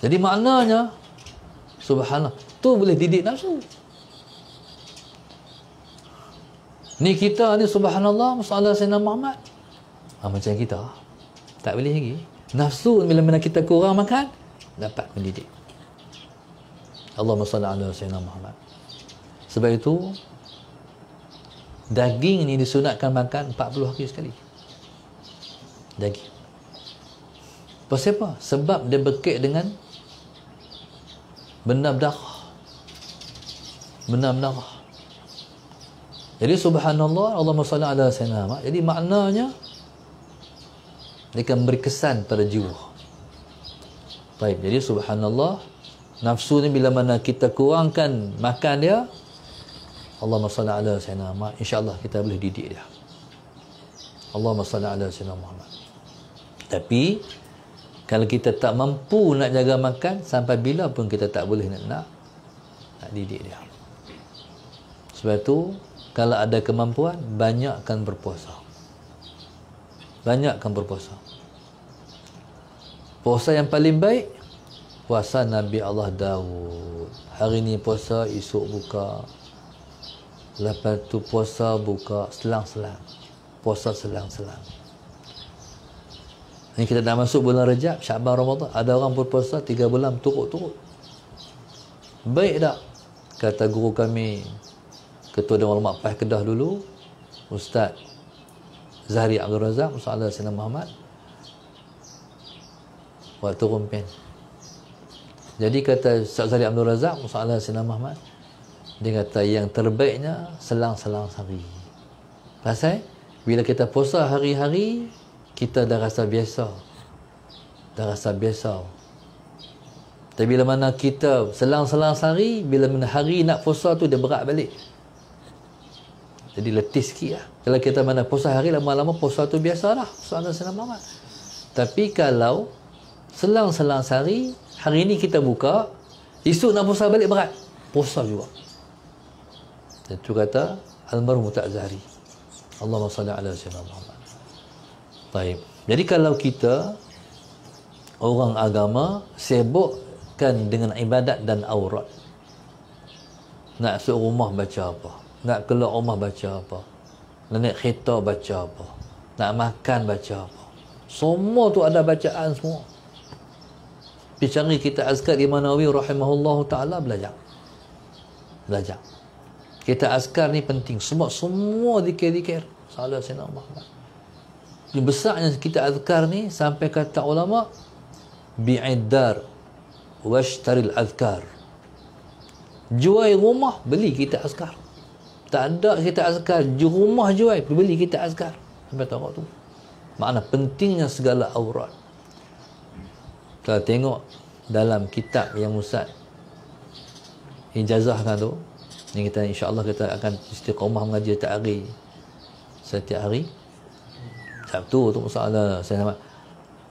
Jadi maknanya subhanallah, tu boleh didik nafsu. Ni kita ni subhanallah, masalah Sayyidina Muhammad. Macam kita tak boleh lagi. Nafsu bila mana kita kurang makan, dapat mendidik. Allahumma salli ala Sayyidina Muhammad. Sebab itu daging ni disunatkan makan 40 hari sekali. Daging. Pasal apa? Sebab dia berkait dengan benda berdarah. Jadi subhanallah, Allahumma salli ala Sayyidina Muhammad. Jadi maknanya dia akan beri kesan pada jiwa. Baik, jadi subhanallah, nafsu ni bila mana kita kurangkan makan dia, Allahumma salli ala Sayyidina Muhammad, insya-Allah kita boleh didik dia. Allahumma salli ala Sayyidina Muhammad. Tapi kalau kita tak mampu nak jaga makan, sampai bila pun kita tak boleh nak didik dia. Sebab tu kalau ada kemampuan, banyakkan berpuasa. Puasa yang paling baik, puasa Nabi Allah Daud. Hari ni puasa, esok buka. Lepas tu puasa, buka selang-selang. Puasa selang-selang. Ini kita dah masuk bulan Rajab, Syaban, Ramadan. Ada orang berpuasa 3 bulan turut-turut. Baik tak? Kata guru kami, Ketua Dewan Ulama PAS Kedah dulu, Ustaz Zahri Abdul Razak, Ustaz Sayyidina Muhammad, waktu rumpen. Jadi kata Ustaz Zahri Abdul Razak, Ustaz Sayyidina Muhammad, dia kata yang terbaiknya selang-selang sehari. Pasal bila kita puasa hari-hari, kita dah rasa biasa. Tapi bila mana kita selang-selang sehari, bila mana hari nak puasa tu dia berat balik. Jadi letih sikit lah. Kalau kita mana puasa hari, lama-lama puasa tu biasa dah. Soalan Sayyidina Muhammad. Tapi kalau selang-selang sehari, hari ni kita buka, esok nak puasa balik berat. Puasa juga. Itu kata almarhum Ustaz Zahri. Allahumma salli ala Sayyidina Muhammad. Baik. Jadi kalau kita orang agama sibukkan dengan ibadat dan aurat, nak masuk rumah baca apa, nak keluar rumah baca apa, nak naik kereta baca apa, nak makan baca apa, semua tu ada bacaan semua. Pergi cari kita azkar Imam Nawawi rahimahullahu ta'ala, belajar. Kita azkar ni penting. Semua zikir-zikir salah Sayyidina Muhammad. Besarnya kita azkar ni sampai kata ulama, bi'iddar washtaril azkar. Jual rumah, beli kita azkar. Tak ada kita azkar, rumah jual, beli kita azkar. Sampai tahu tu. Makna pentingnya segala aurat. Kalau tengok dalam kitab yang Ustaz ijazahkan tu, ni kita insya-Allah kita akan istiqamah mengaji ta'ari setiap hari. Sabtu tu masalah saya nama.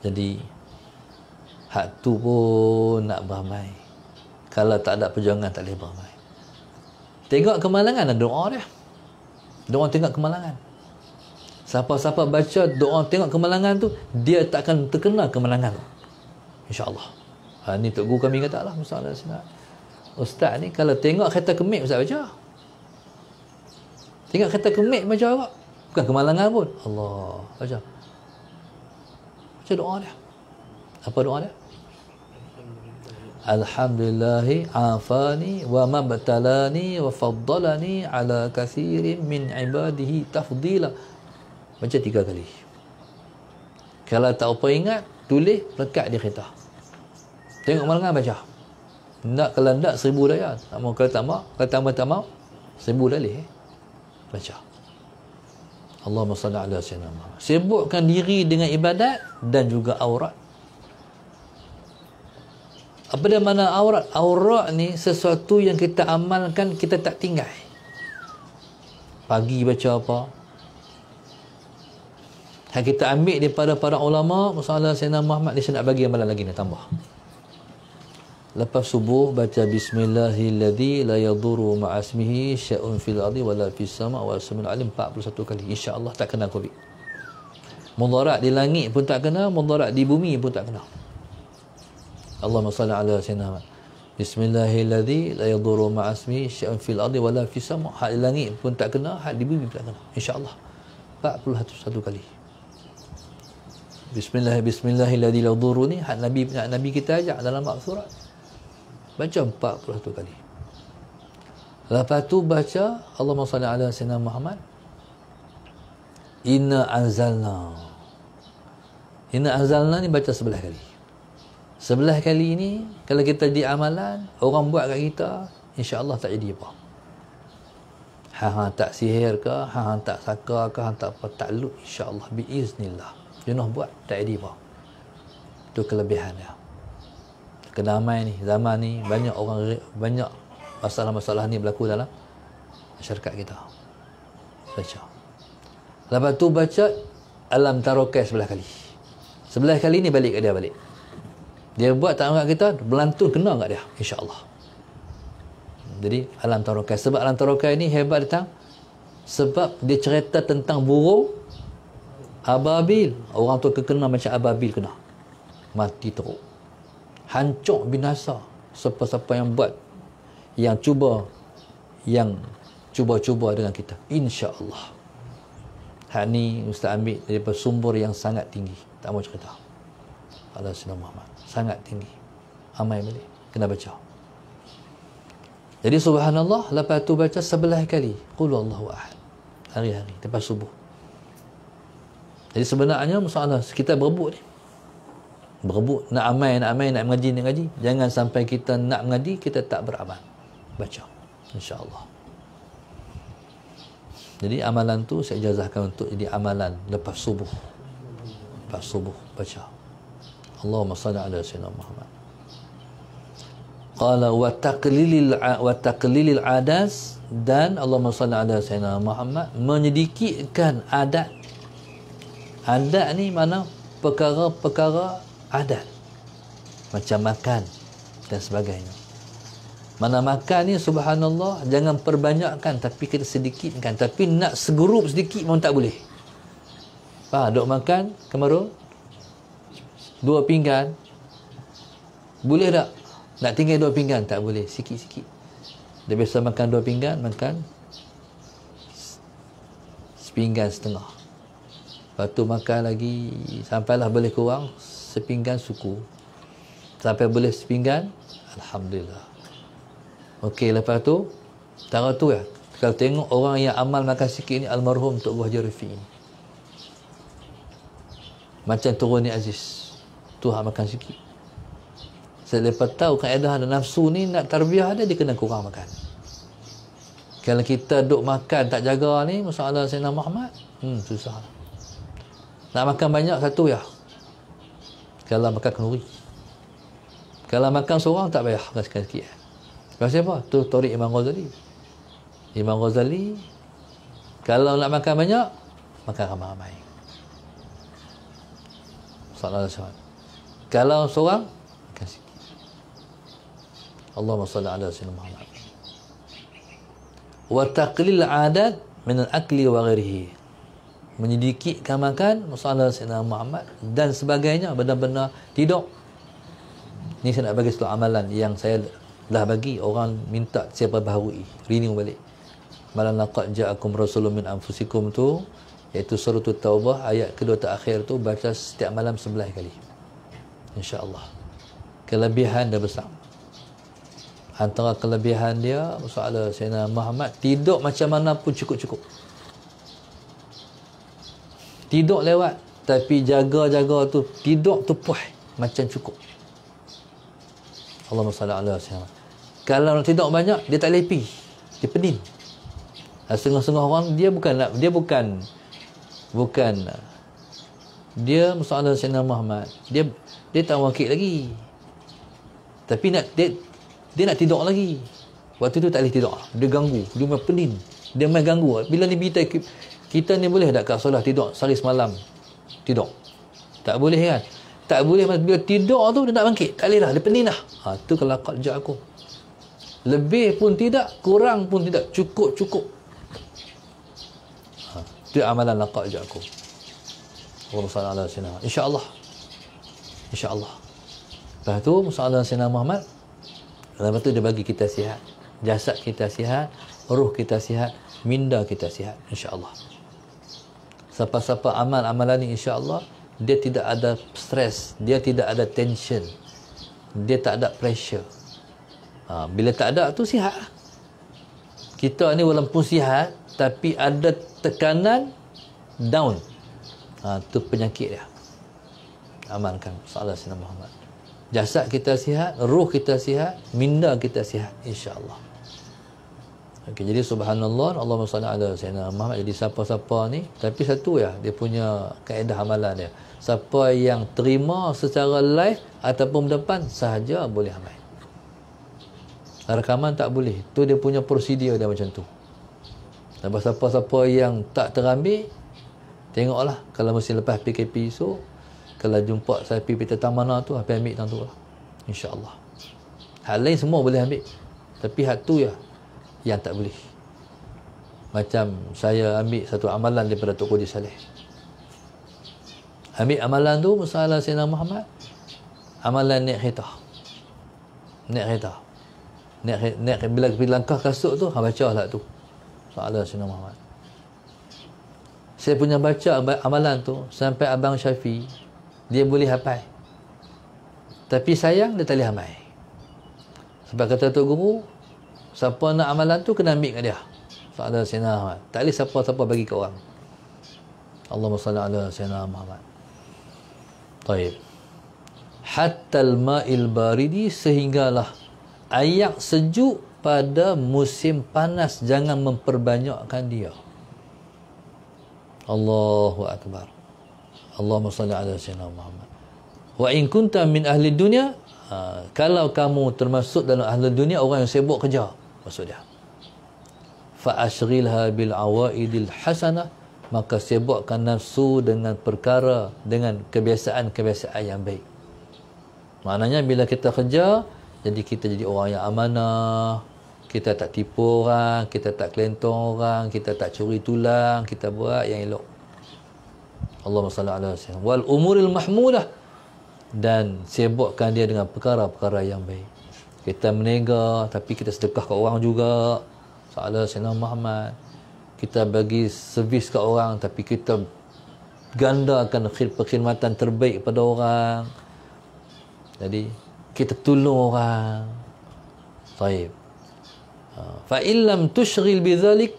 Jadi hak tu pun nak beramai. Kalau tak ada perjuangan tak boleh beramai. Tengok kemalangan ada doa dia. Doa tengok kemalangan. Siapa-siapa baca doa tengok kemalangan tu, dia tak akan terkena kemalangan tu. InsyaAllah. Ni Tok Guru kami kata lah, masalah Ustaz ni kalau tengok kata kemik Ustaz baca. Tengok kata kemik baca apa? Bukan kemalangan pun. Allah. Baca. Baca doa dia. Apa doa dia? Alhamdulillahi afani wa mabtalani wa faddalani ala kathirin min ibadihi tafdila. Baca 3 kali. Kalau tak apa ingat, tulis, lekat di kereta. Tengok kemalangan baca. Nak, kalau nak 1000 dah ya. Kalau tak mau 1000 dah boleh. Baca. Allahumma salli ala sayyidina Muhammad. Sibukkan diri dengan ibadat dan juga aurat. Apa dia mana aurat? Aurat ni sesuatu yang kita amalkan, kita tak tinggal. Pagi baca apa? Yang kita ambil daripada para ulama, masalah Sayyidina Muhammad, dia nak bagi amalan lagi ni, tambah. Lepas subuh baca bismillahilladzi la yadurru ma'asmihi syai'un fil ardi wala fis sama' wal samiul alim 41 kali. Insya-Allah tak kena Covid. Mudarat di langit pun tak kena, mudarat di bumi pun tak kena. Allahumma salli ala sayyidina bismillahilladzi la yadurru ma'asmihi syai'un fil ardi wala fis sama'. Hak di langit pun tak kena, hak di bumi pun tak kena. Insya-Allah 41 kali. Bismillahilladzi la yadurru ni hak Nabi kita ajak dalam surat. Baca 41 kali. Lepas tu baca Allahumma salli ala sayyidina Muhammad. Inna anzalna ni baca 11 kali. 11 kali ni kalau kita di amalan, orang buat kat kita, insya-Allah tak jadi apa. Hang tak sihir ke, hang tak saka ke, hang tak apa takluk, insya-Allah biiznillah. Jenuh buat tak jadi apa. Itu kelebihan dia. Kedamai ni, zaman ni banyak masalah-masalah ni berlaku dalam masyarakat kita. Baca. Lepas tu baca alam tarokai 11 kali. 11 kali ni balik kat dia balik. Dia buat tak angkat kita, berlantun kena kat dia, insya-Allah. Jadi alam tarokai, sebab alam tarokai ni hebat datang sebab dia cerita tentang burung ababil. Orang tu kena macam ababil kena. Mati teruk. Hancur binasa. Siapa-siapa yang buat, yang cuba dengan kita, insya-Allah. Hak ni Ustaz ambil daripada sumber yang sangat tinggi, tak mau cerita. ala Sayyidina Muhammad. Sangat tinggi. Amai balik. Kena baca. Jadi subhanallah, lepas tu baca 11 kali. Qul Allahu ahad. Hari-hari. Lepas subuh. Jadi sebenarnya masalah kita berebut ni. Berebut. Nak amai, nak mengaji. Jangan sampai kita nak mengaji, kita tak beramal. Baca. InsyaAllah. Jadi amalan tu saya ijazahkan untuk jadi amalan lepas subuh. Lepas subuh baca. Allahumma salli ala Sayyidina Muhammad. Qala wa taqlilil adas, dan Allahumma salli ala Sayyidina Muhammad, menyedikitkan adat. Adat ni mana perkara-perkara adat. Macam makan dan sebagainya. Mana makan ni subhanallah, jangan perbanyakkan, tapi kita sedikitkan. Tapi nak segurup sedikit pun tak boleh. Duk makan kemaru 2 pinggan, boleh tak? Nak tinggal 2 pinggan tak boleh, sikit-sikit. Dia biasa makan 2 pinggan, makan sepinggan setengah. Lepas tu makan lagi sampailah boleh kurang sepinggan suku. Sampai boleh sepinggan, alhamdulillah. Okey, lepas tu cara tu ya. Kalau tengok orang yang amal makan sikit ni, almarhum Tok Guru Haji Rafiq ni. Macam turun ni Aziz. Tu hak makan sikit. Selepas tahu kaedah dan nafsu ni nak tarbiyah dia kena kurang makan. Kalau kita duk makan tak jaga ni, masalah Sayyidina Muhammad, susah. Nak makan banyak satu ya. Kalau makan kenduri. Kalau makan seorang tak payah, sikit-sikit. Pasal apa? Tu Tariq Imam Ghazali. Imam Ghazali kalau nak makan banyak, makan ramai-ramai. Sallallahu alaihi wasallam. Kalau seorang, makan sikit. Allahumma salli ala Sayyidina Muhammad. Wa taqlil adat min al-akli wa ghairihi. Menyedikitkan makan, masalah Sayyidina Muhammad dan sebagainya, benar-benar tidur. Ni saya nak bagi satu amalan yang saya dah bagi, orang minta saya perbaharui, renew balik. Malam laqad ja'akum rasulun min anfusikum tu, iaitu surah Taubah ayat kedua terakhir tu, baca setiap malam 11 kali. InsyaAllah. Kelebihan dia besar. Antara kelebihan dia, masalah Sayyidina Muhammad, tidur macam mana pun cukup-cukup. Tidur lewat, tapi jaga-jaga tu, tidur tu puas macam cukup. Allahumma salli ala Sayyidina. Kalau tidur banyak, dia tak lepi, dia pening. Setengah-setengah orang dia masalah Sayyidina Muhammad, dia tak wakil lagi, tapi dia nak tidur lagi. Waktu tu tak boleh tidur, dia ganggu, dia main pening, dia main ganggu. Bila ni kita ni boleh tak kat solat tidur sehari semalam tidur? Tak boleh kan? Tak boleh. Bila tidur tu dia nak bangkit, tak boleh dah, dia pening dah. Tu kalau qad ja'akum. Lebih pun tidak, kurang pun tidak, cukup. Itu amalan laqad ja'akum. Allahumma salli ala Sayyidina. InsyaAllah. Lepas tu masalah Sayyidina Muhammad, lepas tu dia bagi kita sihat, jasad kita sihat, ruh kita sihat, minda kita sihat, insyaAllah. Siapa-siapa amalan ni insyaAllah, dia tidak ada stres, dia tidak ada tension, dia tak ada pressure. Bila tak ada tu sihat. Kita ni walaupun sihat, tapi ada tekanan, down. Tu penyakit dia. Amalkan salah Sayyidina Muhammad. Jasad kita sihat, ruh kita sihat, minda kita sihat, insyaAllah. Okey, jadi subhanallah, Allahumma salli ala Sayyidina Muhammad. Jadi siapa-siapa ni, tapi satu ya, dia punya kaedah amalan dia. Siapa yang terima secara live ataupun depan sahaja boleh amal. Rekaman tak boleh. Tu dia punya prosedur dia macam tu. Lepas siapa-siapa yang tak terambil, tengoklah kalau mesti lepas PKP esok, kalau jumpa saya pergi pita mana tu, apa ambil tang tu lah. InsyaAllah. Hal lain semua boleh ambil. Tapi hak tu ya yang tak boleh. Macam saya ambil satu amalan daripada Tok Qudi Saleh. Ambil amalan tu masalah Sayyidina Muhammad, amalan naik kereta. Bila pergi langkah kasut tu, baca lah tu masalah Sayyidina Muhammad. Saya punya baca amalan tu sampai Abang Syafi, dia boleh hafal. Tapi sayang dia tak boleh amal. Sebab kata Tok Guru, siapa nak amalan tu kena ambil kat dia. Sahaja Sayyidina Ahmad. Tak boleh siapa-siapa bagi kat orang. Allahumma salli ala Sayyidina Muhammad. Baik. Hatta al-ma'il baridi, sehinggalah air sejuk pada musim panas jangan memperbanyakkan dia. Allahu akbar. Allahumma salli ala Sayyidina Muhammad. Wa in kunta min ahli dunya, kalau kamu termasuk dalam ahli dunia, orang yang sibuk kerja, maksud dia. Fa ashghilha bil awaidil hasanah, maka sibukkan nafsu dengan perkara, dengan kebiasaan-kebiasaan yang baik. Maknanya bila kita kerja, jadi kita jadi orang yang amanah, kita tak tipu orang, kita tak kelentong orang, kita tak curi tulang, kita buat yang elok. Allahumma salli ala sayyidina wal umuril mahmudah, dan sibukkan dia dengan perkara-perkara yang baik. Kita menega tapi kita sedekah kat orang juga. Salah Sayyidina Muhammad. Kita bagi servis kat orang tapi kita gandakan perkhidmatan terbaik pada orang. Jadi kita tolong orang. Baik. Fa illam tushghil bidzalik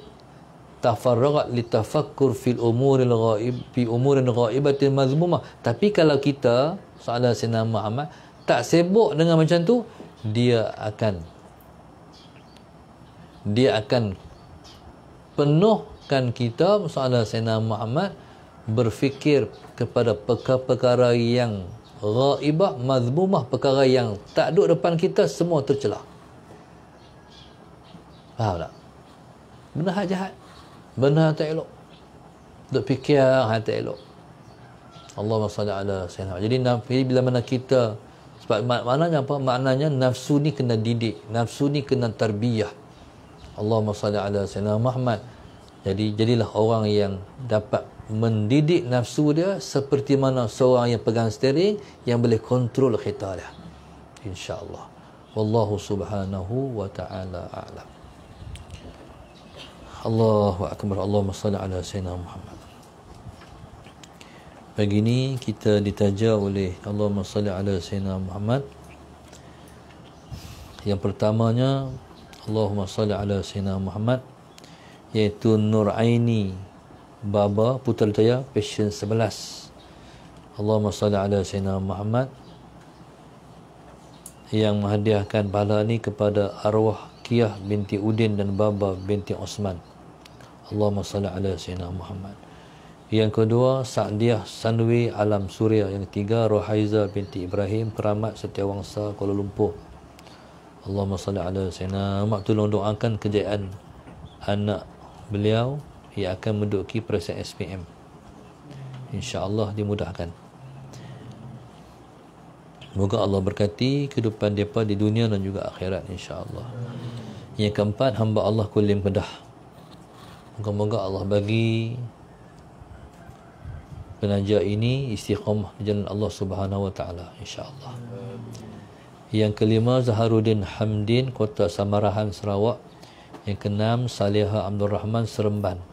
tafarragat litafakkur fil umuril ghaib fi umurin ghaibatin mazmumah. Tapi kalau kita sahaja Sayyidina Muhammad tak sibuk dengan macam tu, dia akan penuhkan kita sahaja Sayyidina Muhammad berfikir kepada perkara-perkara yang ghaibah, mazmumah, perkara yang tak duduk depan kita, semua tercelah. Faham tak? Benda hak jahat, benda tak elok, duk fikir hak tak elok. Allahumma salli ala sayyidina. Jadi bila mana kita, sebab maknanya apa? Maknanya nafsu ni kena didik, nafsu ni kena tarbiyah. Allahumma salli ala sayyidina Muhammad. Jadi jadilah orang yang dapat mendidik nafsu dia seperti mana seorang yang pegang steering yang boleh kontrol kereta dia. Insya-Allah. Wallahu subhanahu wa ta'ala a'lam. Allahu akbar. Allahumma salli ala sayyidina Muhammad. Pagi ni kita ditaja oleh Allahumma salli ala sayyidina Muhammad. Yang pertamanya Allahumma salli ala sayyidina Muhammad, iaitu Nur Aini Baba Putrajaya Passion 11. Allahumma salli ala sayyidina Muhammad, yang menghadiahkan pahala ni kepada arwah Kiyah binti Udin dan Baba binti Osman. Allahumma salli ala sayyidina Muhammad. Yang kedua Sa'diyah Sanwi Alam Suria. Yang ketiga Rohaiza binti Ibrahim Peramat Setiawangsa Kuala Lumpur. Allahumma salli ala sayyidina Muhammad. Tolong doakan kejayaan anak beliau yang akan menduduki peringkat SPM. InsyaAllah dimudahkan. Moga Allah berkati kehidupan mereka di dunia dan juga akhirat, insyaAllah. Yang keempat, hamba Allah kulim pedah. Moga-moga Allah bagi penaja ini istiqamah di jalan Allah Subhanahu wa taala, insya-Allah. Yang kelima, Zaharuddin Hamdin, Kota Samarahan, Sarawak. Yang keenam, Salihah Abdul Rahman, Seremban.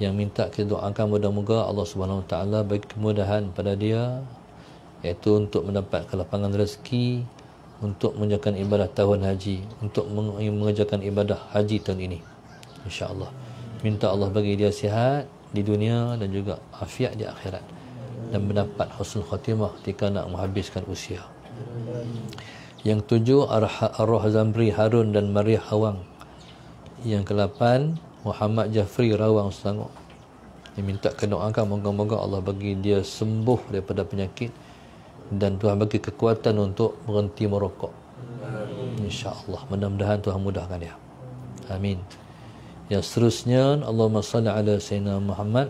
Yang minta kita doakan moga-moga Allah Subhanahu wa taala bagi kemudahan pada dia, iaitu untuk mendapat kelapangan rezeki, untuk mengerjakan ibadah tahun haji, untuk mengerjakan ibadah haji tahun ini, insya-Allah. Minta Allah bagi dia sihat di dunia dan juga afiat di akhirat, dan mendapat husnul khatimah ketika nak menghabiskan usia. Yang tujuh, Arwah Zamri Harun dan Mariah Hawang. Yang ke-8, Muhammad Jafri Rawang Selangor. Dia minta doakan moga-moga Allah bagi dia sembuh daripada penyakit dan Tuhan bagi kekuatan untuk berhenti merokok, insya-Allah. Mudah-mudahan Tuhan mudahkan dia. Amin. Yang seterusnya, Allahumma salli ala sayyidina Muhammad.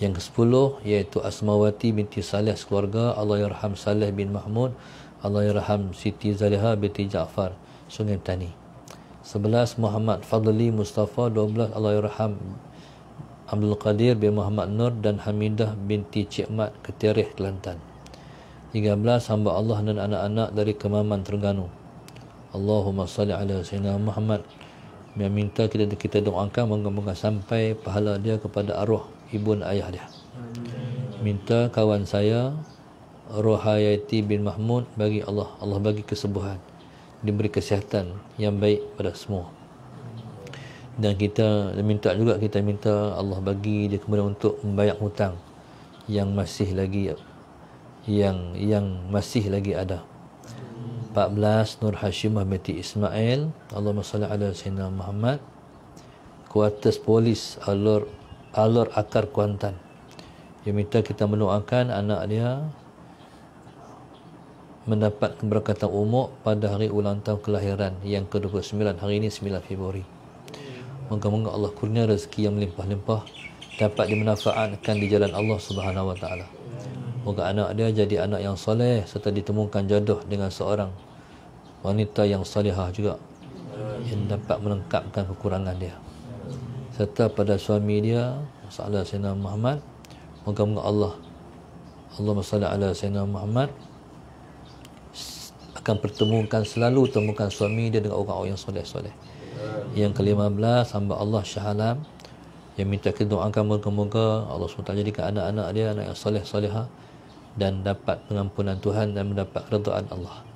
Yang ke-10, iaitu Asmawati binti Saleh sekeluarga. Allah yarham Saleh bin Mahmud, Allah yarham Siti Zaliha binti Ja'far, Sungai Petani. 11, Muhammad Fadli Mustafa. 12, Allah yarham Abdul Qadir bin Muhammad Nur dan Hamidah binti Cik Mat, Keterih, Kelantan. 13, hamba Allah dan anak-anak dari Kemaman, Terengganu. Allahumma salli ala sayyidina Muhammad. Yang minta kita doakan moga-moga sampai pahala dia kepada arwah ibu dan ayah dia. Minta kawan saya Rohayati bin Mahmud, bagi Allah bagi kesembuhan, diberi kesihatan yang baik pada semua. Dan kita minta Allah bagi dia kemudian untuk membayar hutang yang masih lagi masih lagi ada. 14 Nur Hashimah binti Ismail, Allahumma salli ala Sayyidina Muhammad, kuartus polis Alor Akar Kuantan. Dia minta kita mendoakan anak dia mendapat keberkatan umur pada hari ulang tahun kelahiran yang ke-29, hari ini 9 Februari. Moga-moga Allah kurnia rezeki yang melimpah-limpah, dapat dimanfaatkan di jalan Allah Subhanahu wa taala. Moga anak dia jadi anak yang soleh serta ditemukan jodoh dengan seorang wanita yang salihah juga, yang dapat melengkapkan kekurangan dia. Serta pada suami dia, Sallallahu Sayyidina Muhammad, moga-moga Allahumma salli ala Sayyidina Muhammad, akan selalu temukan suami dia dengan orang-orang yang soleh-soleh. Yang ke-15 hamba Allah Shah Alam, yang minta kita doakan moga-moga Allah SWT jadikan anak-anak dia anak yang soleh-solehah dan dapat pengampunan Tuhan dan mendapat redaan Allah.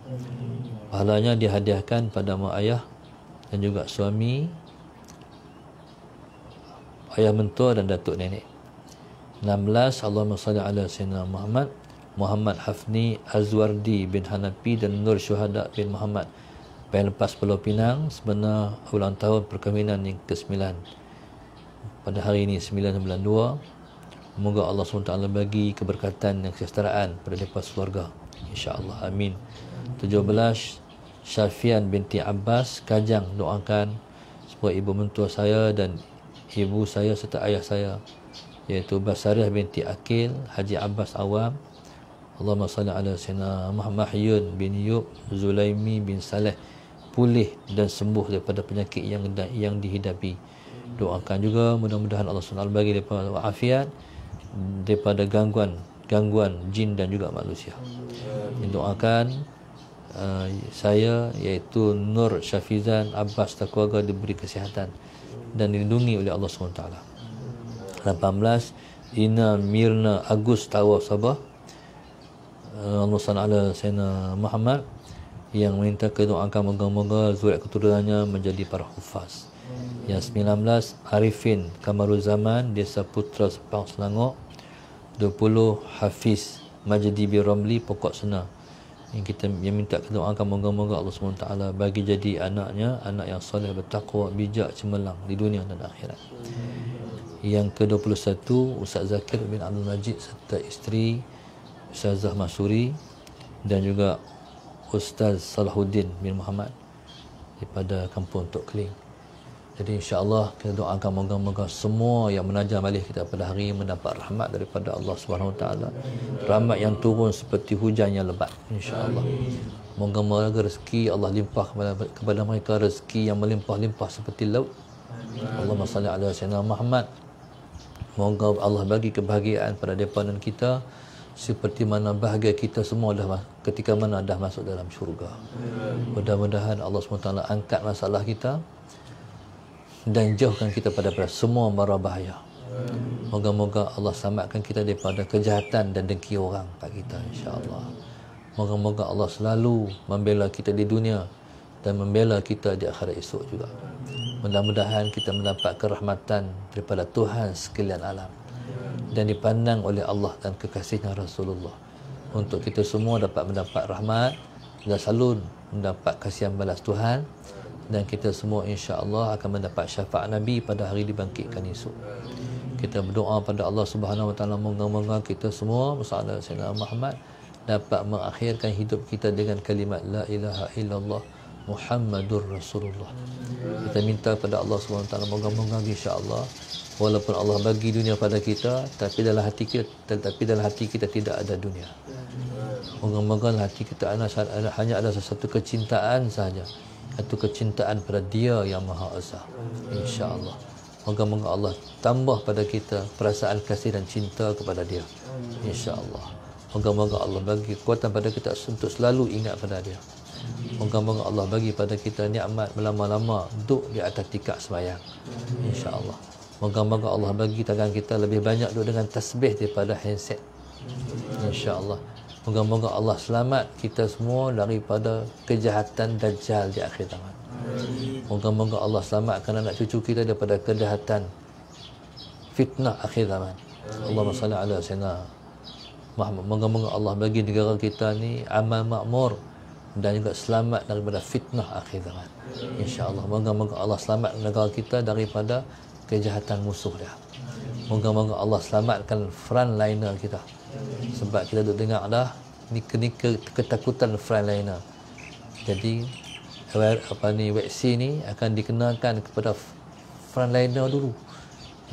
Pahalanya dihadiahkan pada mak ayah dan juga suami, ayah mentua dan datuk nenek. 16 Allahumma salli ala Sayyidina Muhammad Hafni Azwardi bin Hanafi dan Nur Syuhada bin Muhammad lepas Pulau Pinang, sebenar ulang tahun perkahwinan yang ke-9 pada hari ini 9 bulan 2. Semoga Allah SWT bagi keberkatan dan kesejahteraan pada lepas keluarga, insya-Allah, amin. 17 Syafian binti Abbas Kajang, doakan supaya ibu mentua saya dan ibu saya serta ayah saya, iaitu Basariah binti Akil Haji Abbas Awam. Allahumma salli ala Sayyidina Muhammad Mahyun bin Yub Zulaimi bin Saleh, pulih dan sembuh daripada penyakit yang dihidapi. Doakan juga mudah-mudahan Allah SWT bagi daripada wa'afiat daripada gangguan jin dan juga manusia. Doakan saya, iaitu Nur Syafizan Abbas dan keluarga diberi kesihatan dan dilindungi oleh Allah SWT. 18 Ina Mirna Agus Tawaf Sabah, Allahumma salli ala Sayyidina Muhammad, yang minta kedoakan moga-moga zuriat keturunannya menjadi para hufaz. Yang 19 Arifin Kamaruzaman, Desa Putra Sepang Selangor. 20 Hafiz Majdi bin Ramli Pokok Sena, yang minta kedoakan moga-moga Allah SWT bagi jadi anaknya anak yang soleh, bertakwa, bijak, cemerlang di dunia dan akhirat. Yang ke-21 Ustaz Zakir bin Abdul Majid serta isteri Ustazah Masuri dan juga Ustaz Salahuddin bin Muhammad daripada kampung Tok Keling. Jadi insya-Allah kita doakan moga-moga semua yang menajam balik kita pada hari ini mendapat rahmat daripada Allah Subhanahu Wa Taala. Rahmat yang turun seperti hujan yang lebat, insya-Allah. Moga-moga rezeki Allah limpah kepada mereka, rezeki yang melimpah-limpah seperti laut. Allahumma salli ala Sayyidina Muhammad. Moga Allah bagi kebahagiaan pada mereka dan kita seperti mana bahagia kita semua ketika mana dah masuk dalam syurga. Mudah-mudahan Allah SWT angkat masalah kita dan jauhkan kita pada semua mara bahaya. Moga-moga Allah selamatkan kita daripada kejahatan dan dengki orang kat kita, insya-Allah. Moga-moga Allah selalu membela kita di dunia dan membela kita di akhirat esok juga. Mudah-mudahan kita mendapat kerahmatan daripada Tuhan sekalian alam dan dipandang oleh Allah dan kekasihnya Rasulullah, untuk kita semua dapat mendapat rahmat dan selalu mendapat kasihan balas Tuhan, dan kita semua insya-Allah akan mendapat syafaat Nabi pada hari dibangkitkan esok. Kita berdoa pada Allah Subhanahu Wa Taala, moga-moga kita semua bersama Sayyidina Muhammad dapat mengakhirkan hidup kita dengan kalimat la ilaha illallah Muhammadur Rasulullah. Kita minta pada Allah Subhanahu Wa Taala, moga-moga insya-Allah walaupun Allah bagi dunia pada kita, tapi dalam hati kita tidak ada dunia. Moga-moga hati kita hanya ada sesuatu kecintaan sahaja, satu kecintaan pada Dia yang Maha Esa, insya-Allah. Moga-moga Allah tambah pada kita perasaan kasih dan cinta kepada Dia, insya-Allah. Moga-moga Allah bagi kekuatan pada kita untuk selalu ingat pada Dia. Moga-moga Allah bagi pada kita nikmat melama-lama duduk di atas tikar sembahyang, insya-Allah. Moga-moga Allah bagi tangan kita lebih banyak duduk dengan tasbih daripada handset, insya-Allah. Moga-moga Allah selamat kita semua daripada kejahatan Dajjal di akhir zaman. Moga-moga Allah selamatkan anak cucu kita daripada kejahatan fitnah akhir zaman. Allahumma salli ala sayyidina Muhammad. Moga-moga Allah bagi negara kita ni aman makmur dan juga selamat daripada fitnah akhir zaman. InsyaAllah. Moga-moga Allah selamat negara kita daripada kejahatan musuh dia. Moga-moga Allah selamatkan frontliner kita. Sebab kita duk dengar dah ni ketakutan frontliner. Jadi vaksin ni akan dikenakan kepada frontliner dulu.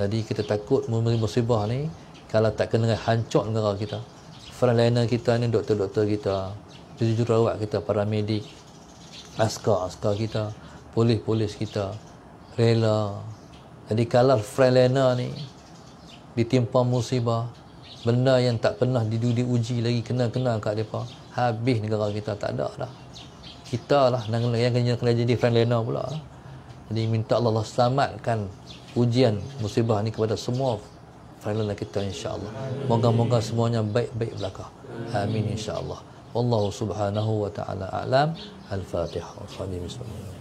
Jadi kita takut musibah ni kalau tak kena hancur negara kita. Frontliner kita ni doktor-doktor kita, jururawat kita, para medik, askar kita, polis kita, rela. Jadi kalau frontliner ni ditimpa musibah, benda yang tak pernah diuji lagi kena kat mereka, habis negara kita, tak ada dah. Kita lah yang kena jadi frontliner pula. Jadi minta Allah selamatkan ujian musibah ni kepada semua frontliner kita, insya-Allah. Moga-moga semuanya baik-baik belaka. Amin, insya-Allah. Wallahu subhanahu wa ta'ala a'lam. Al-Fatihah. Bismillahirrahmanirrahim.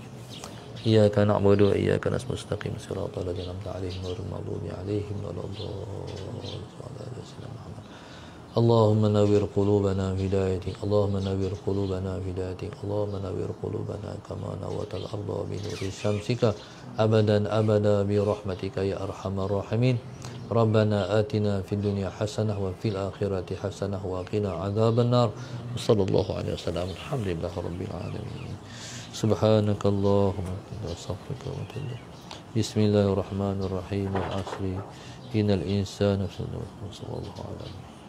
Iyyaka na'budu wa iyyaka nasta'in. Shiratal ladzina an'amta 'alaihim ghairil maghdubi 'alaihim waladdallin. اللهم نوّر قلوبنا بهدايتك اللهم نوّر قلوبنا بهدايتك اللهم نوّر قلوبنا كما نورت الأرض بنور شمسك أبدا أبدا برحمتك يا أرحم الراحمين ربنا آتنا في الدنيا حسنة وفي الآخرة حسنة وقنا عذاب النار وصلى الله عليه وسلم الحمد لله رب العالمين سبحانك اللهم وبحمدك بسم الله الرحمن الرحيم والعصر إن الإنسان صلى الله عليه وسلم